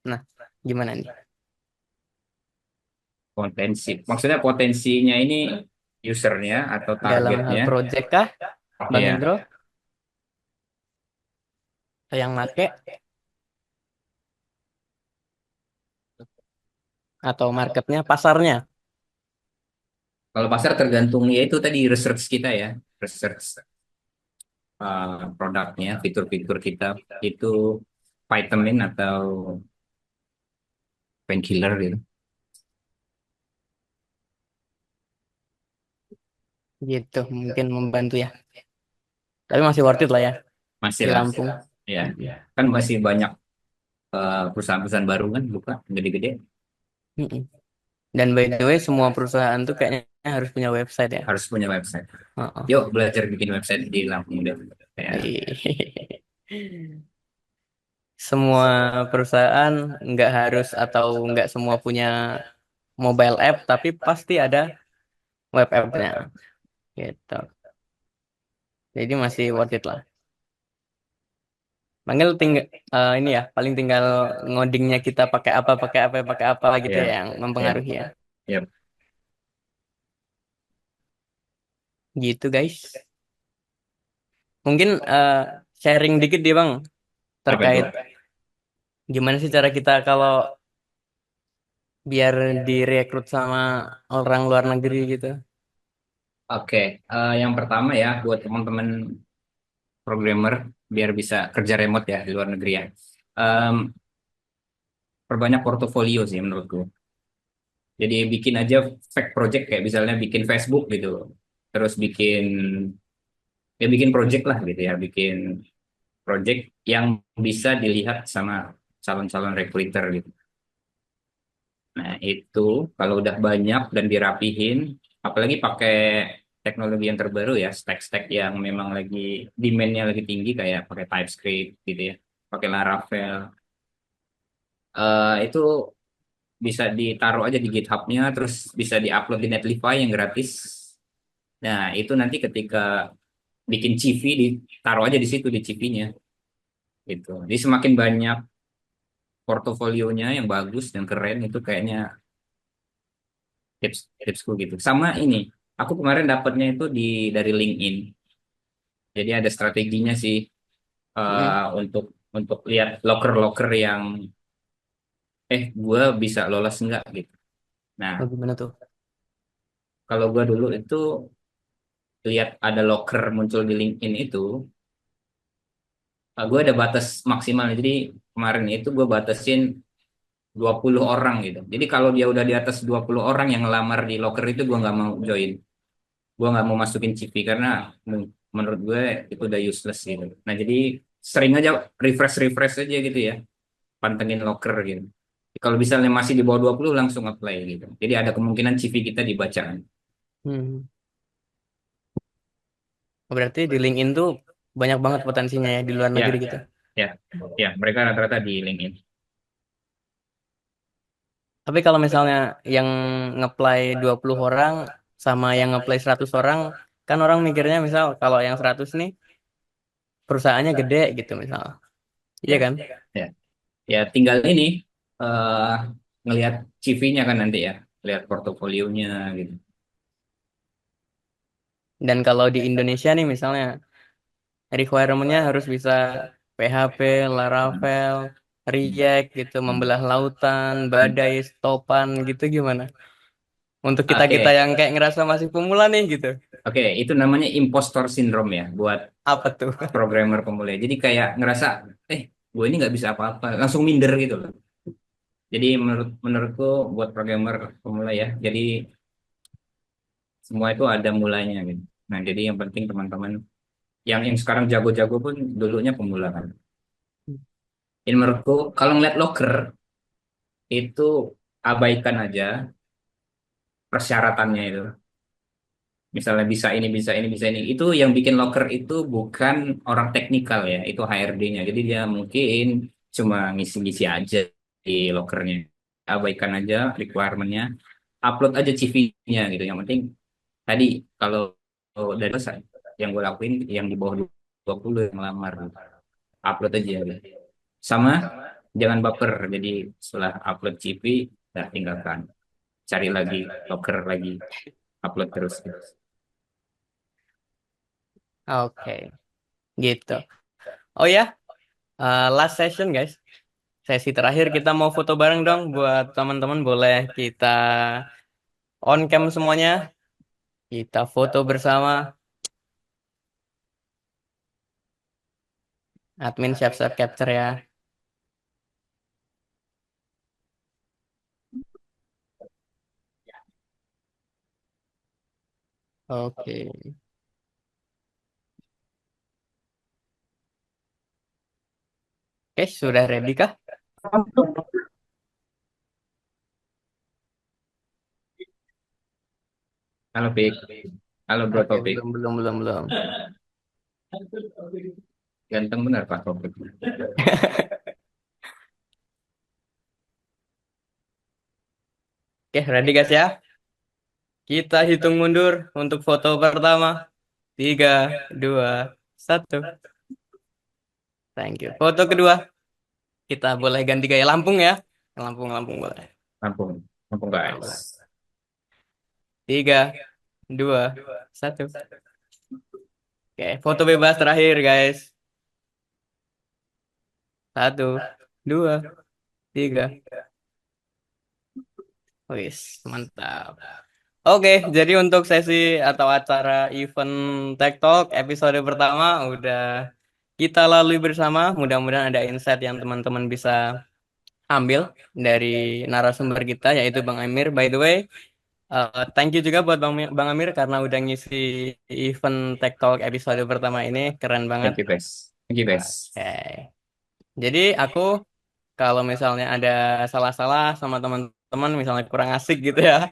Nah, gimana nih? Potensi. Maksudnya potensinya ini usernya atau Dalam hal targetnya. project kah, Bang Iya. Hendro? Yang make atau marketnya, pasarnya? Kalau pasar tergantung ya itu tadi research kita ya. Research produknya, fitur-fitur kita itu vitamin atau painkiller gitu. Gitu, mungkin membantu ya. Tapi masih worth it lah ya Masih di lah. Lampung. Ya, kan masih banyak perusahaan-perusahaan baru kan buka gede-gede. Mm-mm. Dan by the way, semua perusahaan tuh kayaknya harus punya website ya. harus punya website. Heeh. Yuk belajar bikin website di Lampung deh. Ya, Semua perusahaan nggak harus atau nggak semua punya mobile app, tapi pasti ada web app-nya gitu. Jadi masih worth it lah. Manggil tinggal ini ya, paling tinggal ngodingnya kita pakai apa gitu ya ya, yang ya, mempengaruhi ya. ya. Gitu guys. Mungkin sharing dikit deh Bang Apa itu? terkait gimana sih cara kita kalau biar direkrut sama orang luar negeri gitu. Oke, yang pertama ya buat teman-teman programmer biar bisa kerja remote ya di luar negeri ya. Em, Perbanyak portofolio sih menurutku. Jadi bikin aja fake project kayak misalnya bikin Facebook gitu. Terus bikin project lah gitu ya, bikin project yang bisa dilihat sama calon-calon recruiter gitu. Nah, itu kalau udah banyak dan dirapihin, apalagi pakai teknologi yang terbaru ya, stack-stack yang memang lagi demand-nya lagi tinggi kayak pakai TypeScript gitu ya, pakai Laravel. Itu bisa ditaruh aja di GitHub-nya, terus bisa diupload di Netlify yang gratis. Nah, itu nanti ketika bikin CV ditaruh aja di situ di CV-nya gitu. Jadi semakin banyak portofolionya yang bagus dan keren itu kayaknya tipsku gitu. Sama ini, aku kemarin dapatnya itu dari LinkedIn. Jadi ada strateginya sih Mm. untuk lihat loker-loker yang gue bisa lolos enggak gitu. Nah, Oh, gimana tuh? kalau gue dulu itu lihat ada loker muncul di LinkedIn itu, gue ada batas maksimal. Jadi kemarin itu gue batasin 20 orang gitu. Jadi kalau dia udah di atas 20 orang yang ngelamar di loker itu gue nggak mau join. Gue nggak mau masukin CV karena menurut gue itu udah useless gitu. Nah jadi sering aja refresh aja gitu ya, pantengin loker gitu. Kalau misalnya masih di bawah 20 langsung apply gitu. Jadi ada kemungkinan CV kita dibaca. Hmm. Berarti di LinkedIn tuh banyak banget potensinya ya di luar negeri Ya, gitu. ya, ya. Mereka rata-rata di LinkedIn. Tapi kalau misalnya yang ngeplay 20 orang sama yang ngeplay 100 orang, kan orang mikirnya misal kalau yang 100 nih perusahaannya gede gitu misal. Iya Ya, kan? ya, ya. Tinggal ini eh ngelihat CV-nya kan nanti ya, lihat portofolionya gitu. Dan kalau di Indonesia nih misalnya requirement-nya harus bisa PHP, Laravel, React gitu, membelah lautan, badai, stopan gitu gimana? Untuk kita-kita Oke, yang kayak ngerasa masih pemula nih gitu. oke. Itu namanya impostor syndrome ya buat Apa tuh? programmer pemula. Jadi kayak ngerasa, gue ini nggak bisa apa-apa, langsung minder gitu loh. Jadi menurutku buat programmer pemula ya, jadi semua itu ada mulanya gitu. Nah, jadi yang penting teman-teman yang sekarang jago-jago pun dulunya pemula kan. Ini menurutku kalau ngeliat loker itu abaikan aja persyaratannya itu. Misalnya bisa ini. Itu yang bikin loker itu bukan orang teknikal ya, itu HRD-nya. Jadi dia mungkin cuma ngisi-ngisi aja di lokernya. Abaikan aja requirement-nya, upload aja CV-nya gitu. Yang penting tadi kalau dari pesan yang gue lakuin yang di bawah 20 yang melamar upload aja gitu. Sama jangan baper. Jadi setelah upload CV, ya tinggalkan. Cari lagi loker lagi, upload terus gitu. Oke, gitu. Oh ya, last session guys. Sesi terakhir kita mau foto bareng dong buat teman-teman boleh kita on cam semuanya. Kita foto bersama. Admin siap-siap capture ya. Oke. Oke, sudah ready kah? Halo Pik. Halo Bro Oke, Topik. belum. Ganteng benar Pak Topik. Oke, ready guys ya? Kita hitung mundur untuk foto pertama. 3, 2, 1. Thank you. Foto kedua, kita boleh ganti gaya Lampung ya. Lampung boleh. Lampung. Lampung Lampung. guys. 3, 2, 1. Oke, foto bebas terakhir guys. 1, 2, 3. Wis, mantap. Oke, jadi untuk sesi atau acara event Tech Talk episode pertama udah kita lalui bersama. Mudah-mudahan ada insight yang teman-teman bisa ambil dari narasumber kita yaitu Bang Amir. By the way, thank you juga buat Bang Amir karena udah ngisi event Tech Talk episode pertama ini. Keren banget. Thank you guys. Thank you guys. Oke. Jadi aku kalau misalnya ada salah-salah sama teman-teman, misalnya kurang asik gitu ya,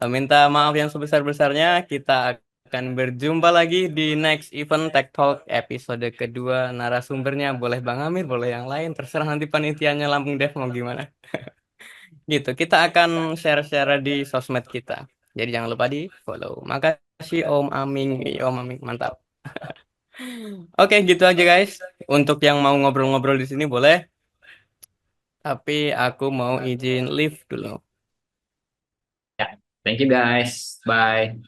minta maaf yang sebesar-besarnya. Kita akan berjumpa lagi di next event Tech Talk episode kedua. Narasumbernya boleh Bang Amir, boleh yang lain. Terserah nanti panitianya Lampung Dev mau gimana. Gitu. Kita akan share-share di sosmed kita. Jadi jangan lupa di follow. Makasih Om Aming. Iya, Om Aming, mantap. Oke, gitu aja guys. Untuk yang mau ngobrol-ngobrol di sini boleh. Tapi aku mau izin live dulu. Ya, thank you guys. Bye.